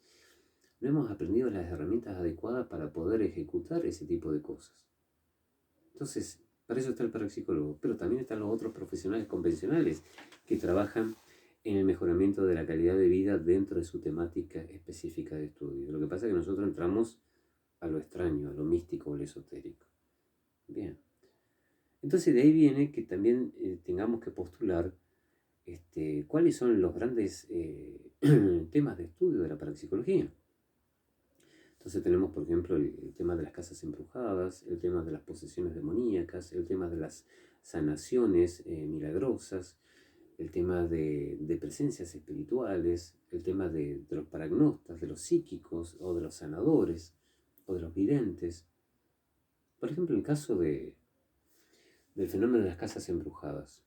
no hemos aprendido las herramientas adecuadas para poder ejecutar ese tipo de cosas. Entonces, para eso está el parapsicólogo, pero también están los otros profesionales convencionales que trabajan en el mejoramiento de la calidad de vida dentro de su temática específica de estudio. Lo que pasa es que nosotros entramos a lo extraño, a lo místico, a lo esotérico. Bien. Entonces de ahí viene que también tengamos que postular cuáles son los grandes temas de estudio de la parapsicología. Entonces tenemos, por ejemplo, el tema de las casas embrujadas, el tema de las posesiones demoníacas, el tema de las sanaciones milagrosas, el tema de presencias espirituales, el tema de los paragnostas, de los psíquicos o de los sanadores o de los videntes. Por ejemplo, el caso del fenómeno de las casas embrujadas.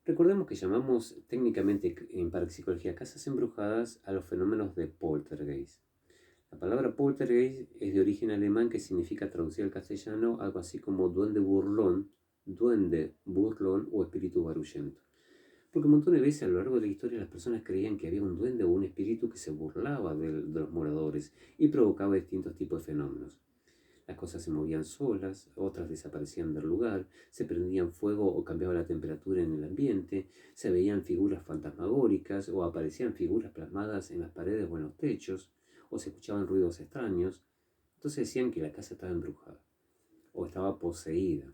Recordemos que llamamos técnicamente en parapsicología casas embrujadas a los fenómenos de poltergeist. La palabra poltergeist es de origen alemán que significa, traducido al castellano, algo así como duende burlón o espíritu barullento. Porque un montón de veces a lo largo de la historia las personas creían que había un duende o un espíritu que se burlaba de los moradores y provocaba distintos tipos de fenómenos. Las cosas se movían solas, otras desaparecían del lugar, se prendían fuego o cambiaba la temperatura en el ambiente, se veían figuras fantasmagóricas o aparecían figuras plasmadas en las paredes o en los techos, o se escuchaban ruidos extraños. Entonces decían que la casa estaba embrujada o estaba poseída.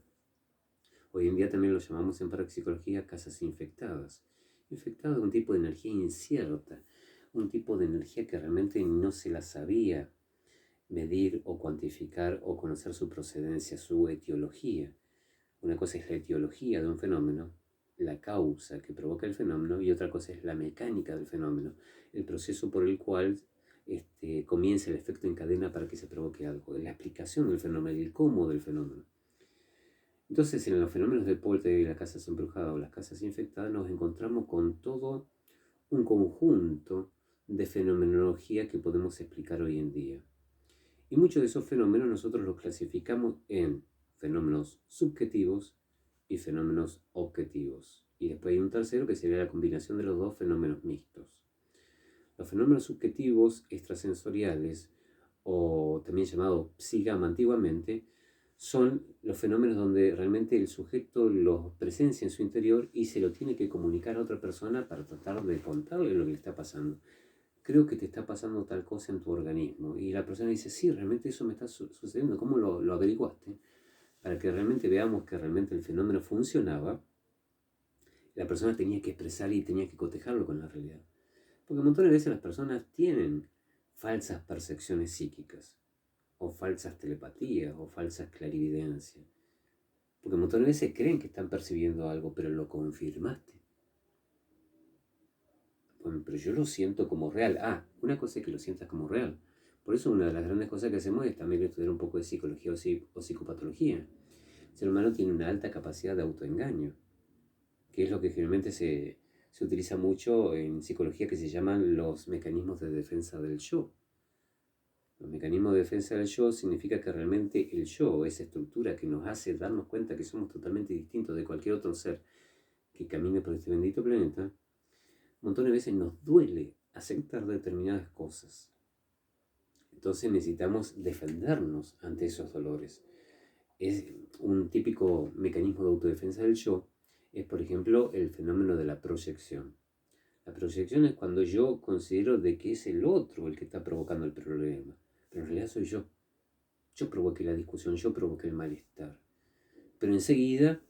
Hoy en día también lo llamamos en parapsicología casas infectadas. Infectada de un tipo de energía incierta, un tipo de energía que realmente no se la sabía medir o cuantificar o conocer su procedencia, su etiología. Una cosa es la etiología de un fenómeno, la causa que provoca el fenómeno, y otra cosa es la mecánica del fenómeno, el proceso por el cual comienza el efecto en cadena para que se provoque algo, la explicación del fenómeno, el cómo del fenómeno. Entonces, en los fenómenos de poltergeist, las casas embrujadas o las casas infectadas, nos encontramos con todo un conjunto de fenomenología que podemos explicar hoy en día. Y muchos de esos fenómenos nosotros los clasificamos en fenómenos subjetivos y fenómenos objetivos. Y después hay un tercero que sería la combinación de los dos fenómenos mixtos. Los fenómenos subjetivos extrasensoriales, o también llamados psigama antiguamente, son los fenómenos donde realmente el sujeto los presencia en su interior y se lo tiene que comunicar a otra persona para tratar de contarle lo que le está pasando. Creo que te está pasando tal cosa en tu organismo. Y la persona dice, sí, realmente eso me está sucediendo. ¿Cómo lo averiguaste? Para que realmente veamos que realmente el fenómeno funcionaba, la persona tenía que expresar y tenía que cotejarlo con la realidad. Porque un montón de veces las personas tienen falsas percepciones psíquicas, o falsas telepatías, o falsas clarividencias. Porque un montón de veces creen que están percibiendo algo, pero lo confirmaste. Bueno, pero yo lo siento como real. Una cosa es que lo sientas como real. Por eso una de las grandes cosas que hacemos es también estudiar un poco de psicología o psicopatología. El ser humano tiene una alta capacidad de autoengaño, que es lo que generalmente se utiliza mucho en psicología, que se llaman los mecanismos de defensa del yo. Los mecanismos de defensa del yo significa que realmente el yo, esa estructura que nos hace darnos cuenta que somos totalmente distintos de cualquier otro ser que camine por este bendito planeta, un montón de veces nos duele aceptar determinadas cosas. Entonces necesitamos defendernos ante esos dolores. Es un típico mecanismo de autodefensa del yo, es por ejemplo el fenómeno de la proyección. La proyección es cuando yo considero de que es el otro el que está provocando el problema, pero en realidad soy yo. Yo provoqué la discusión, yo provoqué el malestar. Pero enseguida,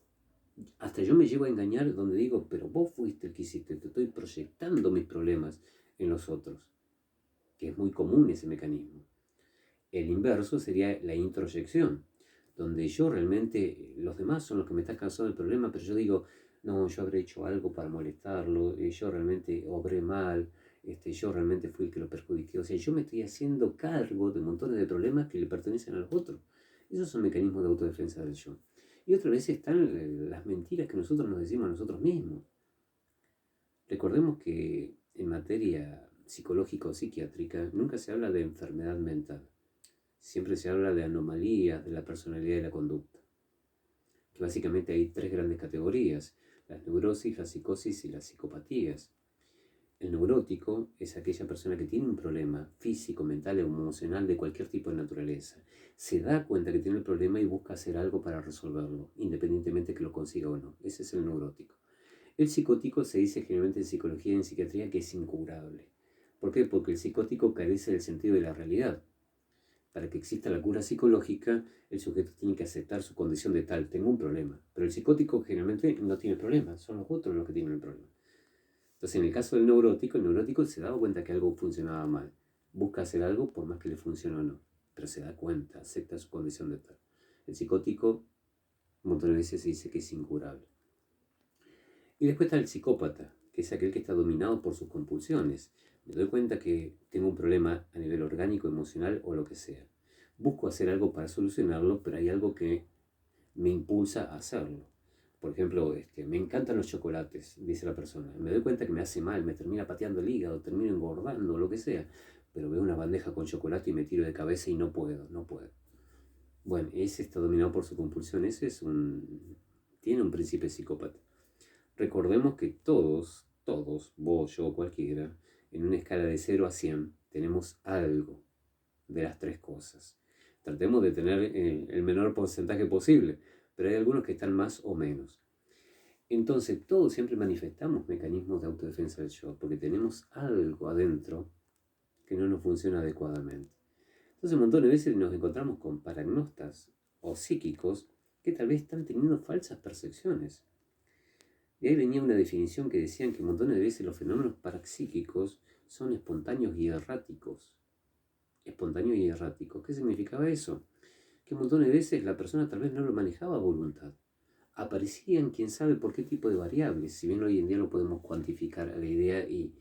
hasta yo me llevo a engañar donde digo, pero vos fuiste el que hiciste, te estoy proyectando mis problemas en los otros, que es muy común ese mecanismo. El inverso sería la introyección, donde yo realmente, los demás son los que me están causando el problema, pero yo digo, no, yo habré hecho algo para molestarlo, yo realmente obré mal, yo realmente fui el que lo perjudiqué. O sea, yo me estoy haciendo cargo de montones de problemas que le pertenecen a los otros. Esos son mecanismos de autodefensa del yo. Y otra vez están las mentiras que nosotros nos decimos a nosotros mismos. Recordemos que en materia psicológica o psiquiátrica nunca se habla de enfermedad mental. Siempre se habla de anomalías de la personalidad y la conducta. Que básicamente hay tres grandes categorías: las neurosis, la psicosis y las psicopatías. El neurótico es aquella persona que tiene un problema físico, mental o emocional de cualquier tipo de naturaleza. Se da cuenta que tiene el problema y busca hacer algo para resolverlo, independientemente que lo consiga o no. Ese es el neurótico. El psicótico se dice generalmente en psicología y en psiquiatría que es incurable. ¿Por qué? Porque el psicótico carece del sentido de la realidad. Para que exista la cura psicológica, el sujeto tiene que aceptar su condición de tal, tengo un problema. Pero el psicótico generalmente no tiene problema, son los otros los que tienen el problema. Entonces, en el caso del neurótico, el neurótico se da cuenta que algo funcionaba mal. Busca hacer algo por más que le funcione o no. Pero se da cuenta, acepta su condición de tal. El psicótico, un montón de veces se dice que es incurable. Y después está el psicópata, que es aquel que está dominado por sus compulsiones. Me doy cuenta que tengo un problema a nivel orgánico, emocional o lo que sea. Busco hacer algo para solucionarlo, pero hay algo que me impulsa a hacerlo. Por ejemplo, me encantan los chocolates, dice la persona. Me doy cuenta que me hace mal, me termina pateando el hígado, termino engordando, lo que sea. Pero veo una bandeja con chocolate y me tiro de cabeza y no puedo. Bueno, ese está dominado por su compulsión. Tiene un principio psicópata. Recordemos que todos, vos, yo, cualquiera, en una escala de 0 a 100, tenemos algo de las tres cosas. Tratemos de tener el menor porcentaje posible, pero hay algunos que están más o menos. Entonces, todos siempre manifestamos mecanismos de autodefensa del yo, porque tenemos algo adentro que no nos funciona adecuadamente. Entonces, un montón de veces nos encontramos con paragnostas o psíquicos que tal vez están teniendo falsas percepciones. De ahí venía una definición que decían que un montón de veces los fenómenos parapsíquicos son espontáneos y erráticos. Espontáneo y errático. ¿Qué significaba eso? Que un montón de veces la persona tal vez no lo manejaba a voluntad. Aparecían quién sabe por qué tipo de variables, si bien hoy en día lo podemos cuantificar a la idea y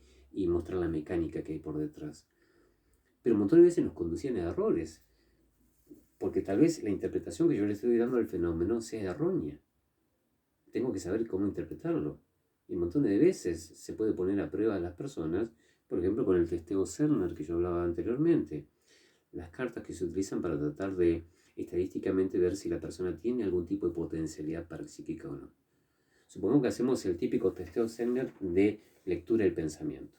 mostrar la mecánica que hay por detrás. Pero un montón de veces nos conducían a errores, porque tal vez la interpretación que yo le estoy dando al fenómeno sea errónea. Tengo que saber cómo interpretarlo. Y un montón de veces se puede poner a prueba a las personas, por ejemplo con el testeo Cerner que yo hablaba anteriormente. Las cartas que se utilizan para tratar de estadísticamente ver si la persona tiene algún tipo de potencialidad parapsíquica o no. Supongamos que hacemos el típico testeo Zener de lectura del pensamiento.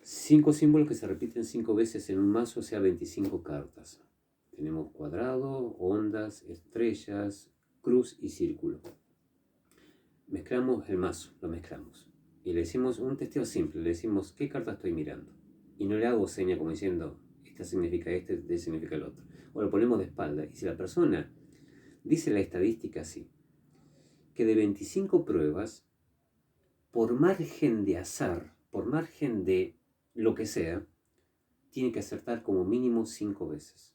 5 símbolos que se repiten 5 veces en un mazo, o sea 25 cartas. Tenemos cuadrado, ondas, estrellas, cruz y círculo. Mezclamos el mazo, lo mezclamos. Y le decimos un testeo simple, le decimos qué carta estoy mirando. Y no le hago seña como diciendo, esta significa este significa el otro. O lo ponemos de espalda. Y si la persona dice la estadística así, que de 25 pruebas, por margen de azar, por margen de lo que sea, tiene que acertar como mínimo 5 veces.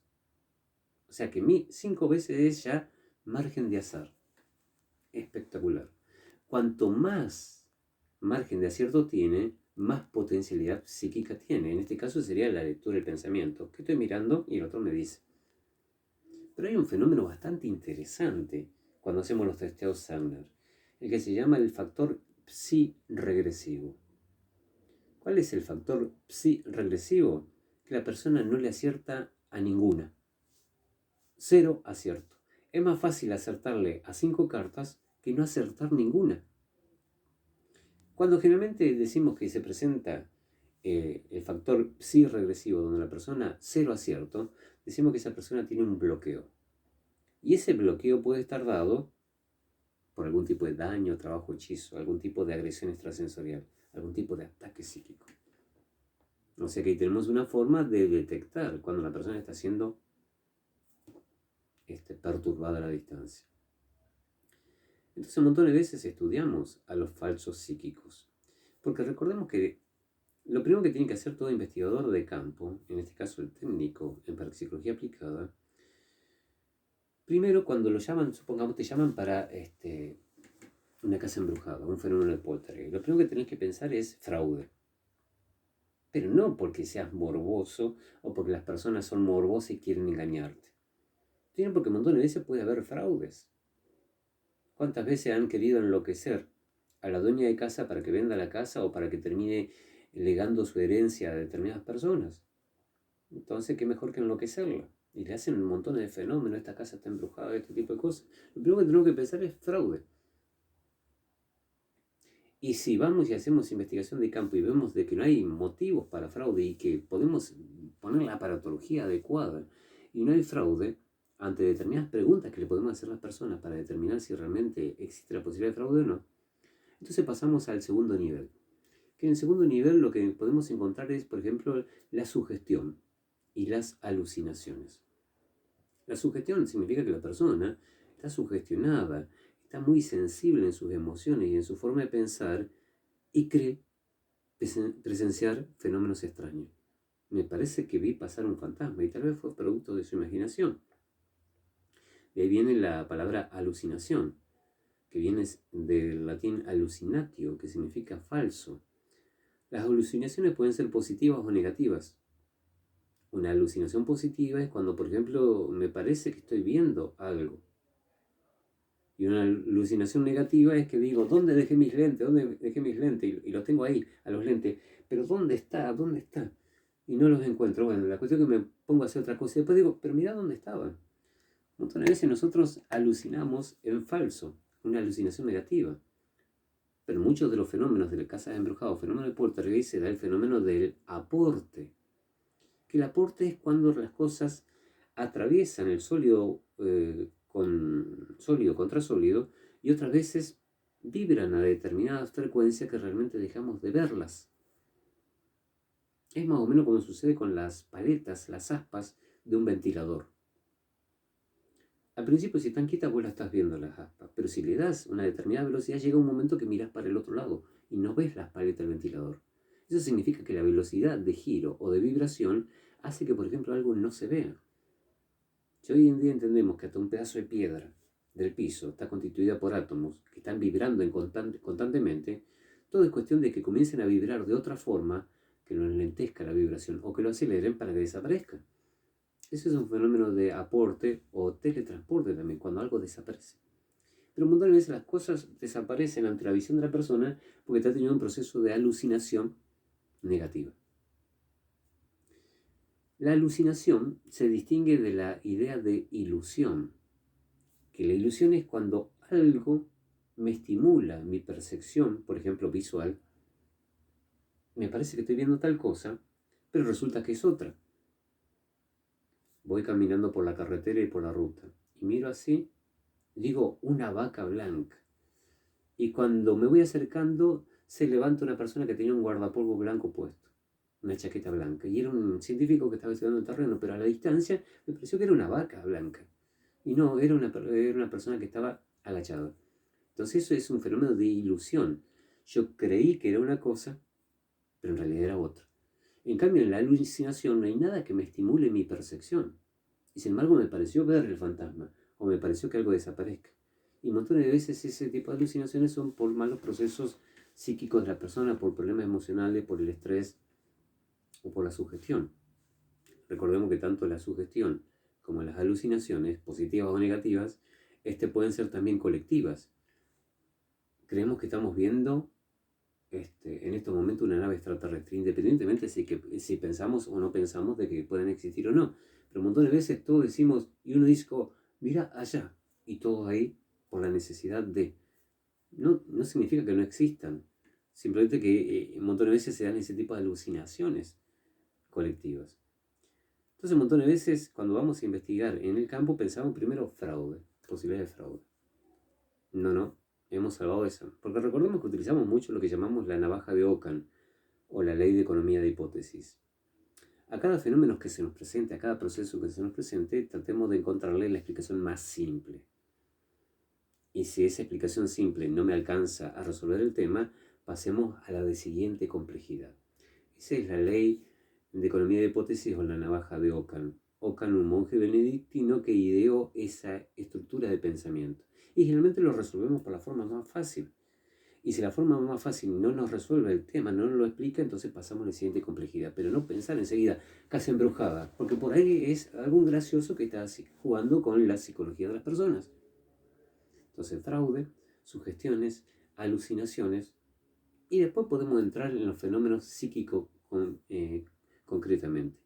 O sea que 5 veces es ya margen de azar. Espectacular. Cuanto más margen de acierto tiene, más potencialidad psíquica tiene. En este caso sería la lectura del pensamiento, que estoy mirando y el otro me dice. Pero hay un fenómeno bastante interesante cuando hacemos los testeos Sumner, el que se llama el factor psi-regresivo. ¿Cuál es el factor psi-regresivo? Que la persona no le acierta a ninguna. 0 acierto. Es más fácil acertarle a 5 cartas que no acertar ninguna. Cuando generalmente decimos que se presenta el factor psi-regresivo, donde la persona 0 acierto, decimos que esa persona tiene un bloqueo. Y ese bloqueo puede estar dado por algún tipo de daño, trabajo, hechizo, algún tipo de agresión extrasensorial, algún tipo de ataque psíquico. O sea que ahí tenemos una forma de detectar cuando la persona está siendo perturbada a la distancia. Entonces un montón de veces estudiamos a los falsos psíquicos. Porque recordemos que lo primero que tiene que hacer todo investigador de campo, en este caso el técnico en parapsicología aplicada, primero cuando lo llaman, supongamos te llaman para una casa embrujada, un fenómeno de poltergeist, lo primero que tenés que pensar es fraude. Pero no porque seas morboso o porque las personas son morbosas y quieren engañarte. Sino porque un montón de veces puede haber fraudes. ¿Cuántas veces han querido enloquecer a la dueña de casa para que venda la casa o para que termine legando su herencia a determinadas personas? Entonces, ¿qué mejor que enloquecerla? Y le hacen un montón de fenómenos, esta casa está embrujada, este tipo de cosas. Lo primero que tenemos que pensar es fraude. Y si vamos y hacemos investigación de campo y vemos de que no hay motivos para fraude y que podemos poner la aparatología adecuada y no hay fraude, ante determinadas preguntas que le podemos hacer a las personas para determinar si realmente existe la posibilidad de fraude o no, entonces pasamos al segundo nivel. Que en el segundo nivel lo que podemos encontrar es, por ejemplo, la sugestión y las alucinaciones. La sugestión significa que la persona está sugestionada, está muy sensible en sus emociones y en su forma de pensar y cree presenciar fenómenos extraños. Me parece que vi pasar un fantasma y tal vez fue producto de su imaginación. De ahí viene la palabra alucinación, que viene del latín hallucinatio, que significa falso. Las alucinaciones pueden ser positivas o negativas. Una alucinación positiva es cuando, por ejemplo, me parece que estoy viendo algo. Y una alucinación negativa es que digo, ¿dónde dejé mis lentes? ¿Dónde dejé mis lentes? Y los tengo ahí, a los lentes. Pero ¿dónde está? ¿Dónde está? Y no los encuentro. Bueno, la cuestión es que me pongo a hacer otra cosa. Y después digo, pero mira dónde estaban. Un montón de veces nosotros alucinamos en falso, una alucinación negativa. Pero muchos de los fenómenos de las casas embrujadas, fenómeno de poltergeist, se da el fenómeno del aporte. Que el aporte es cuando las cosas atraviesan el sólido con sólido contra sólido y otras veces vibran a determinadas frecuencias que realmente dejamos de verlas. Es más o menos como sucede con las paletas, las aspas de un ventilador. Al principio, si están quietas, vos las estás viendo las aspas, pero si le das una determinada velocidad, llega un momento que miras para el otro lado y no ves las paletas del ventilador. Eso significa que la velocidad de giro o de vibración hace que, por ejemplo, algo no se vea. Si hoy en día entendemos que hasta un pedazo de piedra del piso está constituida por átomos que están vibrando constantemente, todo es cuestión de que comiencen a vibrar de otra forma que lo enlentezca la vibración o que lo aceleren para que desaparezca. Ese es un fenómeno de aporte o teletransporte también, cuando algo desaparece. Pero un montón de veces las cosas desaparecen ante la visión de la persona porque está teniendo un proceso de alucinación negativa. La alucinación se distingue de la idea de ilusión, que la ilusión es cuando algo me estimula mi percepción, por ejemplo visual, me parece que estoy viendo tal cosa, pero resulta que es otra. Voy caminando por la carretera y por la ruta, y miro así, digo una vaca blanca, y cuando me voy acercando se levanta una persona que tenía un guardapolvo blanco puesto, una chaqueta blanca, y era un científico que estaba estudiando el terreno, pero a la distancia me pareció que era una vaca blanca. Y no, era una persona que estaba agachada. Entonces eso es un fenómeno de ilusión. Yo creí que era una cosa, pero en realidad era otra. En cambio, en la alucinación no hay nada que me estimule mi percepción. Y sin embargo me pareció ver el fantasma, o me pareció que algo desaparezca. Y montones de veces ese tipo de alucinaciones son por malos procesos psíquicos de la persona, por problemas emocionales, por el estrés o por la sugestión. Recordemos que tanto la sugestión como las alucinaciones, positivas o negativas, pueden ser también colectivas. Creemos que estamos viendo en estos momentos una nave extraterrestre, independientemente si pensamos o no pensamos de que puedan existir o no. Pero un montón de veces todos decimos, y uno dice, oh, mira allá, y todos ahí por la necesidad de. No significa que no existan, simplemente que un montón de veces se dan ese tipo de alucinaciones colectivas. Entonces un montón de veces cuando vamos a investigar en el campo pensamos primero fraude, posibilidad de fraude. No, hemos salvado esa. Porque recordemos que utilizamos mucho lo que llamamos la navaja de Ockham o la ley de economía de hipótesis. A cada fenómeno que se nos presente, a cada proceso que se nos presente, tratemos de encontrarle la explicación más simple. Y si esa explicación simple no me alcanza a resolver el tema, pasemos a la de siguiente complejidad. Esa es la ley de economía de hipótesis o la navaja de Ockham. Ockham, un monje benedictino que ideó esa estructura de pensamiento. Y generalmente lo resolvemos por la forma más fácil. Y si la forma más fácil no nos resuelve el tema, no nos lo explica, entonces pasamos a la siguiente complejidad. Pero no pensar enseguida, casa embrujada, porque por ahí es algún gracioso que está jugando con la psicología de las personas. Entonces, fraude, sugestiones, alucinaciones, y después podemos entrar en los fenómenos psíquicos concretamente.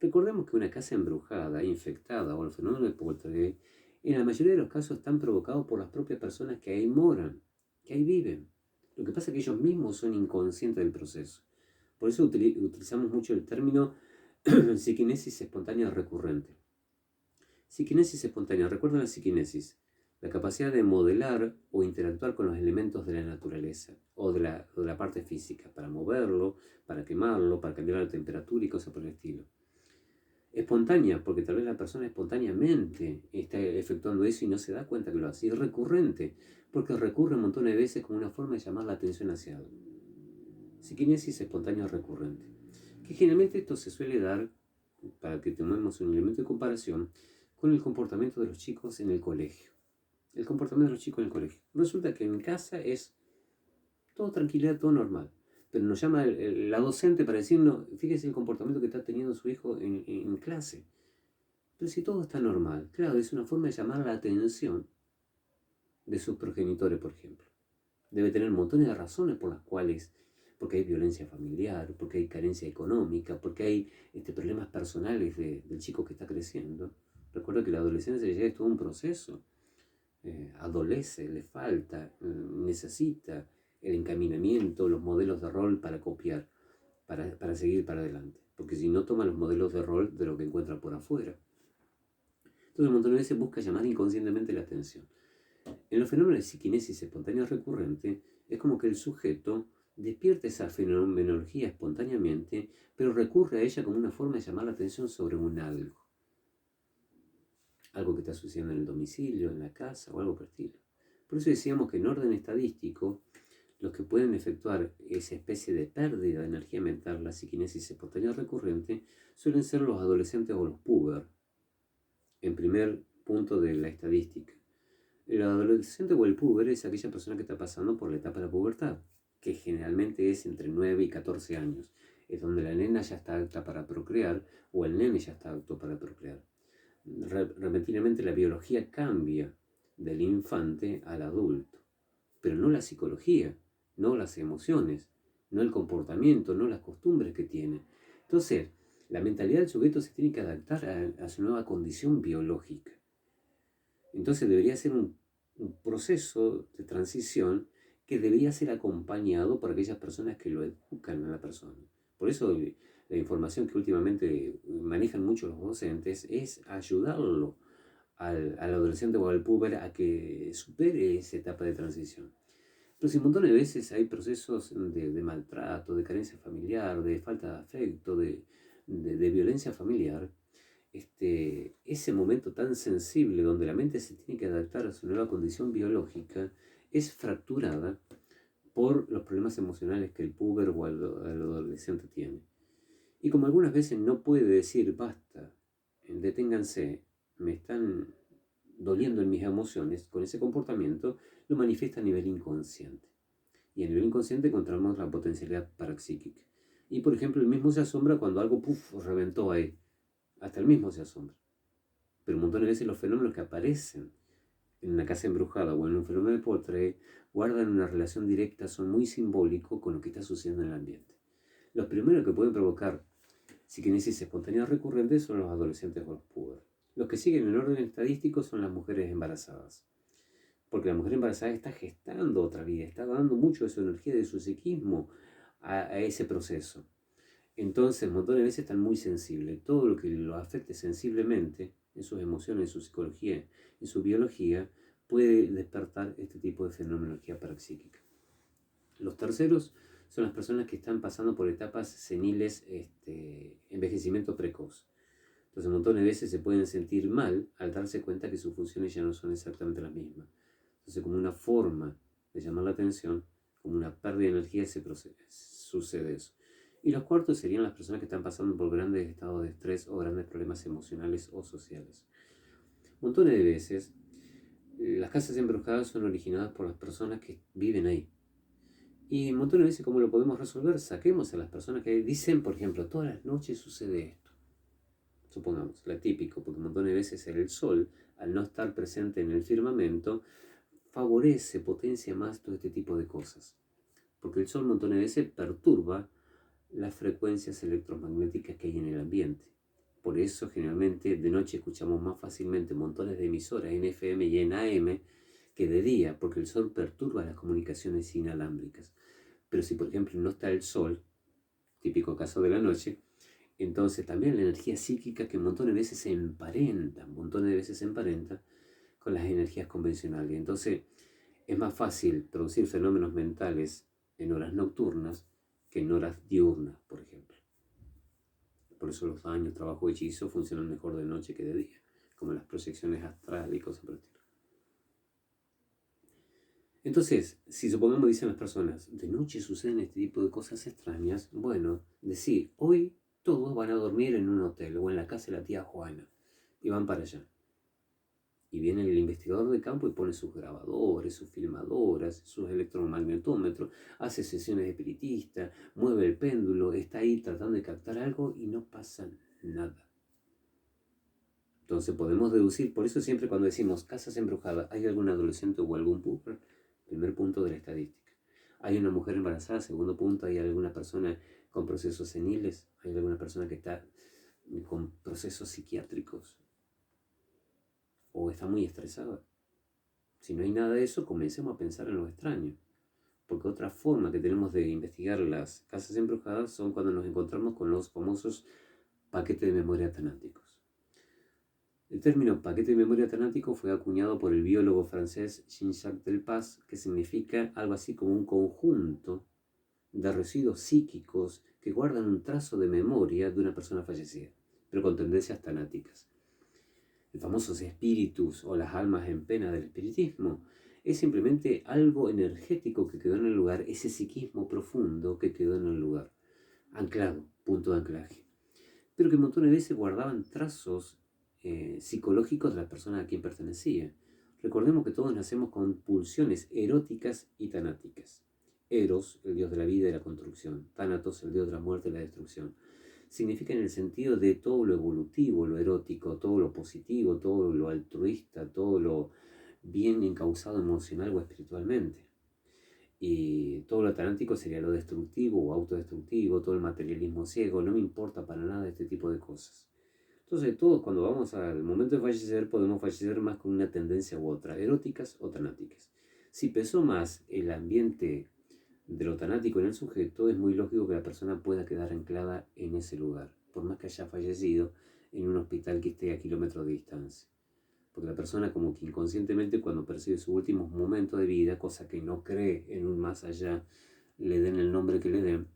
Recordemos que una casa embrujada, infectada o el fenómeno de poltergeist, en la mayoría de los casos están provocados por las propias personas que ahí moran, que ahí viven. Lo que pasa es que ellos mismos son inconscientes del proceso. Por eso utilizamos mucho el término psiquinesis espontánea recurrente. Psiquinesis espontánea, recuerda la psiquinesis, la capacidad de modelar o interactuar con los elementos de la naturaleza o de la parte física, para moverlo, para quemarlo, para cambiar la temperatura y cosas por el estilo. Espontánea, porque tal vez la persona espontáneamente está efectuando eso y no se da cuenta que lo hace. Y recurrente, porque recurre un montón de veces como una forma de llamar la atención hacia algo. Psiquinesis espontánea recurrente. Que generalmente esto se suele dar, para que tomemos un elemento de comparación, con el comportamiento de los chicos en el colegio. El comportamiento de los chicos en el colegio. Resulta que en casa es todo tranquilidad, todo normal. Pero nos llama la docente para decirnos, fíjese el comportamiento que está teniendo su hijo en clase. Pero si todo está normal, claro, es una forma de llamar la atención de sus progenitores, por ejemplo. Debe tener montones de razones por las cuales, porque hay violencia familiar, porque hay carencia económica, porque hay problemas personales del chico que está creciendo. Recuerda que la adolescencia ya es todo un proceso. Adolece, le falta, necesita el encaminamiento, los modelos de rol para copiar, para seguir para adelante. Porque si no toma los modelos de rol de lo que encuentra por afuera. Entonces un montón de veces busca llamar inconscientemente la atención. En los fenómenos de psiquinesis espontánea recurrente, es como que el sujeto despierta esa fenomenología espontáneamente, pero recurre a ella como una forma de llamar la atención sobre un algo. Algo que está sucediendo en el domicilio, en la casa o algo por el estilo. Por eso decíamos que en orden estadístico, los que pueden efectuar esa especie de pérdida de energía mental, la psiquinesis espontánea recurrente, suelen ser los adolescentes o los puber, en primer punto de la estadística. El adolescente o el puber es aquella persona que está pasando por la etapa de la pubertad, que generalmente es entre 9 y 14 años. Es donde la nena ya está apta para procrear o el nene ya está apto para procrear. Repentinamente la biología cambia del infante al adulto, pero no la psicología, no las emociones, no el comportamiento, no las costumbres que tiene. Entonces, la mentalidad del sujeto se tiene que adaptar a su nueva condición biológica. Entonces debería ser un proceso de transición que debería ser acompañado por aquellas personas que lo educan a la persona. Por eso la información que últimamente manejan mucho los docentes es ayudarlo al adolescente o al puber a que supere esa etapa de transición. Pero si un montón de veces hay procesos de maltrato, de carencia familiar, de falta de afecto, de violencia familiar, ese momento tan sensible donde la mente se tiene que adaptar a su nueva condición biológica es fracturada por los problemas emocionales que el puber o el adolescente tiene. Y como algunas veces no puede decir, basta, deténganse, me están doliendo en mis emociones, con ese comportamiento lo manifiesta a nivel inconsciente. Y a nivel inconsciente encontramos la potencialidad parapsíquica. Y por ejemplo, el mismo se asombra cuando algo reventó ahí. Hasta el mismo se asombra. Pero un montón de veces los fenómenos que aparecen en una casa embrujada o en un fenómeno de poltergeist guardan una relación directa, son muy simbólicos con lo que está sucediendo en el ambiente. Los primeros que pueden provocar psiquinesis espontáneas recurrentes son los adolescentes o los puber. Los que siguen en orden estadístico son las mujeres embarazadas. Porque la mujer embarazada está gestando otra vida, está dando mucho de su energía, de su psiquismo a ese proceso. Entonces, un montón de veces están muy sensibles. Todo lo que lo afecte sensiblemente, en sus emociones, en su psicología, en su biología, puede despertar este tipo de fenomenología parapsíquica. Los terceros son las personas que están pasando por etapas seniles, envejecimiento precoz. Entonces, un montón de veces se pueden sentir mal al darse cuenta que sus funciones ya no son exactamente las mismas. Entonces, como una forma de llamar la atención, como una pérdida de energía, sucede eso. Y los cuartos serían las personas que están pasando por grandes estados de estrés o grandes problemas emocionales o sociales. Montones de veces, las casas embrujadas son originadas por las personas que viven ahí. Y montones de veces, ¿cómo lo podemos resolver? Saquemos a las personas que dicen, por ejemplo, todas las noches sucede esto. Supongamos, la típico, porque montones de veces el sol, al no estar presente en el firmamento, favorece, potencia más todo este tipo de cosas. Porque el sol montones de veces perturba las frecuencias electromagnéticas que hay en el ambiente. Por eso generalmente de noche escuchamos más fácilmente montones de emisoras en FM y en AM que de día, porque el sol perturba las comunicaciones inalámbricas. Pero si por ejemplo no está el sol, típico caso de la noche, entonces también la energía psíquica que montones de veces se emparenta con las energías convencionales. Entonces es más fácil producir fenómenos mentales en horas nocturnas que en horas diurnas, por ejemplo. Por eso los daños, trabajo, hechizo funcionan mejor de noche que de día, como las proyecciones astrales y cosas por el estilo. Entonces, si supongamos, dicen las personas, de noche suceden este tipo de cosas extrañas, bueno, decir, hoy todos van a dormir en un hotel o en la casa de la tía Juana y van para allá. Y viene el investigador de campo y pone sus grabadores, sus filmadoras, sus electromagnetómetros, hace sesiones de espiritista, mueve el péndulo, está ahí tratando de captar algo y no pasa nada. Entonces podemos deducir, por eso siempre cuando decimos casas embrujadas, ¿hay algún adolescente o algún puber? Primer punto de la estadística. ¿Hay una mujer embarazada? Segundo punto, ¿hay alguna persona con procesos seniles? ¿Hay alguna persona que está con procesos psiquiátricos? ¿O está muy estresada? Si no hay nada de eso, comencemos a pensar en lo extraño. Porque otra forma que tenemos de investigar las casas embrujadas son cuando nos encontramos con los famosos paquetes de memoria tanáticos. El término paquete de memoria tanático fue acuñado por el biólogo francés Jean-Jacques Delpas, que significa algo así como un conjunto de residuos psíquicos que guardan un trazo de memoria de una persona fallecida, pero con tendencias tanáticas. El famoso espíritus o las almas en pena del espiritismo es simplemente algo energético que quedó en el lugar, ese psiquismo profundo que quedó en el lugar, anclado, punto de anclaje, pero que un montón de veces guardaban trazos psicológicos de la persona a quien pertenecía. Recordemos que todos nacemos con pulsiones eróticas y tanáticas. Eros, el dios de la vida y la construcción. Tánatos, el dios de la muerte y la destrucción. Significa en el sentido de todo lo evolutivo, lo erótico, todo lo positivo, todo lo altruista, todo lo bien encauzado emocional o espiritualmente. Y todo lo tanático sería lo destructivo o autodestructivo, todo el materialismo ciego. No me importa para nada este tipo de cosas. Entonces todos cuando vamos al momento de fallecer podemos fallecer más con una tendencia u otra, eróticas o tanáticas. Si pesó más el ambiente de lo tanático en el sujeto, es muy lógico que la persona pueda quedar anclada en ese lugar, por más que haya fallecido en un hospital que esté a kilómetros de distancia. Porque la persona como que inconscientemente cuando percibe su último momento de vida, cosa que no cree en un más allá, le den el nombre que le den,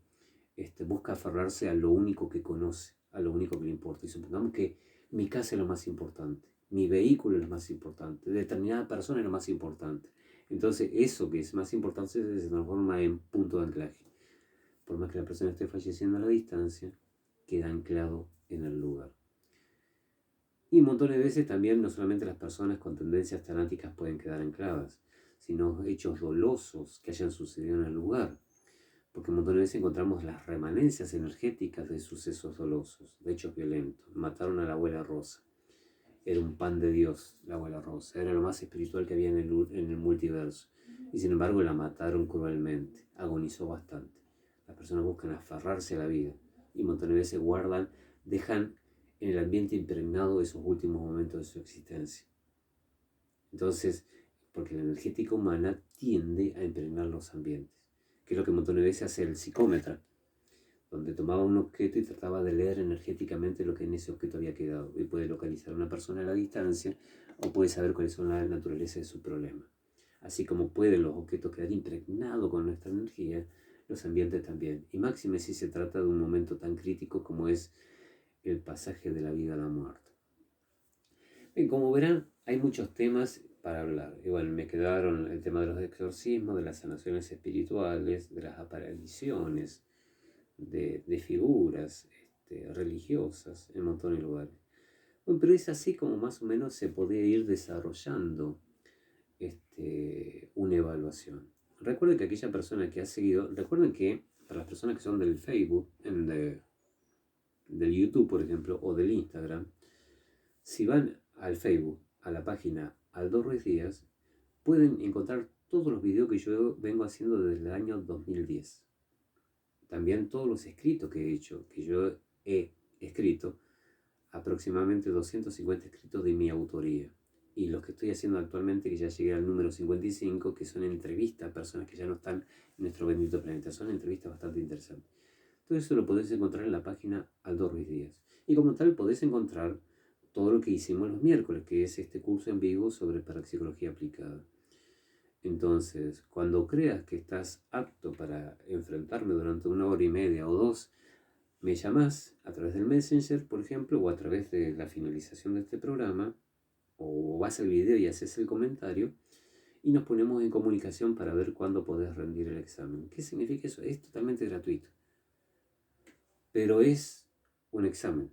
busca aferrarse a lo único que conoce, a lo único que le importa. Y supongamos que mi casa es lo más importante, mi vehículo es lo más importante, determinada persona es lo más importante. Entonces eso que es más importante se transforma en punto de anclaje. Por más que la persona esté falleciendo a la distancia, queda anclado en el lugar. Y un montón de veces también no solamente las personas con tendencias tanáticas pueden quedar ancladas, sino hechos dolosos que hayan sucedido en el lugar. Porque un montón de veces encontramos las remanencias energéticas de sucesos dolosos, de hechos violentos. Mataron a la abuela Rosa. Era un pan de Dios, la abuela Rosa. Era lo más espiritual que había en el multiverso. Y sin embargo la mataron cruelmente. Agonizó bastante. Las personas buscan aferrarse a la vida. Y un montón de veces guardan, dejan en el ambiente impregnado esos últimos momentos de su existencia. Entonces, porque la energética humana tiende a impregnar los ambientes, que es lo que un montón de veces hace el psicómetra, donde tomaba un objeto y trataba de leer energéticamente lo que en ese objeto había quedado, y puede localizar a una persona a la distancia o puede saber cuáles son la naturaleza de su problema. Así como pueden los objetos quedar impregnados con nuestra energía, los ambientes también, y máxime si se trata de un momento tan crítico como es el pasaje de la vida a la muerte. Bien, como verán, hay muchos temas para hablar. Igual me quedaron el tema de los exorcismos, de las sanaciones espirituales, de las apariciones, de figuras religiosas en un montón de lugares. Bueno, pero es así como más o menos se podría ir desarrollando una evaluación. Recuerden que aquella persona que ha seguido, recuerden que para las personas que son del Facebook, del YouTube por ejemplo, o del Instagram, si van al Facebook, a la página Aldo Ruiz Díaz, pueden encontrar todos los videos que yo vengo haciendo desde el año 2010. También todos los escritos que he hecho, que yo he escrito, aproximadamente 250 escritos de mi autoría. Y los que estoy haciendo actualmente, que ya llegué al número 55, que son entrevistas a personas que ya no están en nuestro bendito planeta. Son entrevistas bastante interesantes. Todo eso lo podés encontrar en la página Aldo Ruiz Díaz. Y como tal podés encontrar todo lo que hicimos los miércoles, que es este curso en vivo sobre parapsicología aplicada. Entonces, cuando creas que estás apto para enfrentarme durante 1 hora y media o 2, me llamás a través del Messenger, por ejemplo, o a través de la finalización de este programa, o vas al video y haces el comentario, y nos ponemos en comunicación para ver cuándo podés rendir el examen. ¿Qué significa eso? Es totalmente gratuito. Pero es un examen.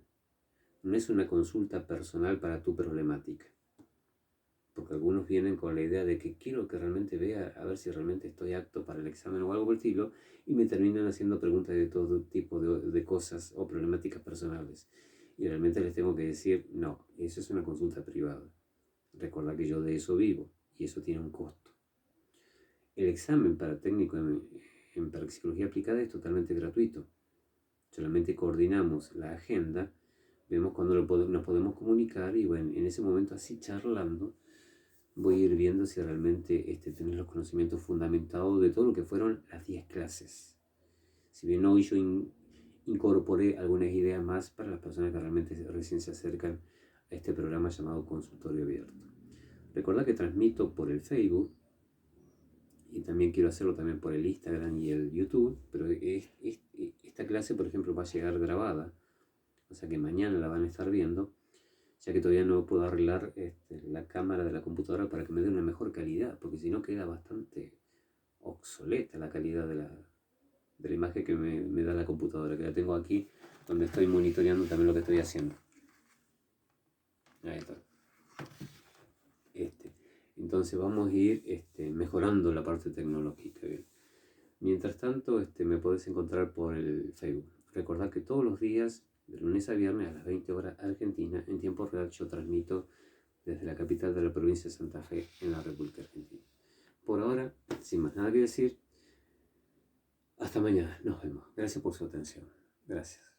No es una consulta personal para tu problemática. Porque algunos vienen con la idea de que quiero que realmente vea a ver si realmente estoy apto para el examen o algo por el estilo, y me terminan haciendo preguntas de todo tipo de cosas o problemáticas personales. Y realmente les tengo que decir, no, eso es una consulta privada. Recordad que yo de eso vivo y eso tiene un costo. El examen para técnico en parapsicología aplicada es totalmente gratuito. Solamente coordinamos la agenda, vemos cuándo nos podemos comunicar y bueno, en ese momento así charlando, voy a ir viendo si realmente tenés los conocimientos fundamentados de todo lo que fueron las 10 clases. Si bien hoy yo incorporé algunas ideas más para las personas que realmente recién se acercan a este programa llamado Consultorio Abierto. Recordad que transmito por el Facebook y también quiero hacerlo también por el Instagram y el YouTube, pero esta clase, por ejemplo, va a llegar grabada, o sea que mañana la van a estar viendo, ya que todavía no puedo arreglar la cámara de la computadora para que me dé una mejor calidad, porque si no queda bastante obsoleta la calidad de la imagen que me da la computadora, que la tengo aquí, donde estoy monitoreando también lo que estoy haciendo. Ahí está. Entonces vamos a ir mejorando la parte tecnológica. ¿Bien? Mientras tanto, me podés encontrar por el Facebook. Recordad que todos los días, de lunes a viernes a las 20 horas Argentina, en tiempo real yo transmito desde la capital de la provincia de Santa Fe, en la República Argentina. Por ahora, sin más nada que decir, hasta mañana. Nos vemos. Gracias por su atención. Gracias.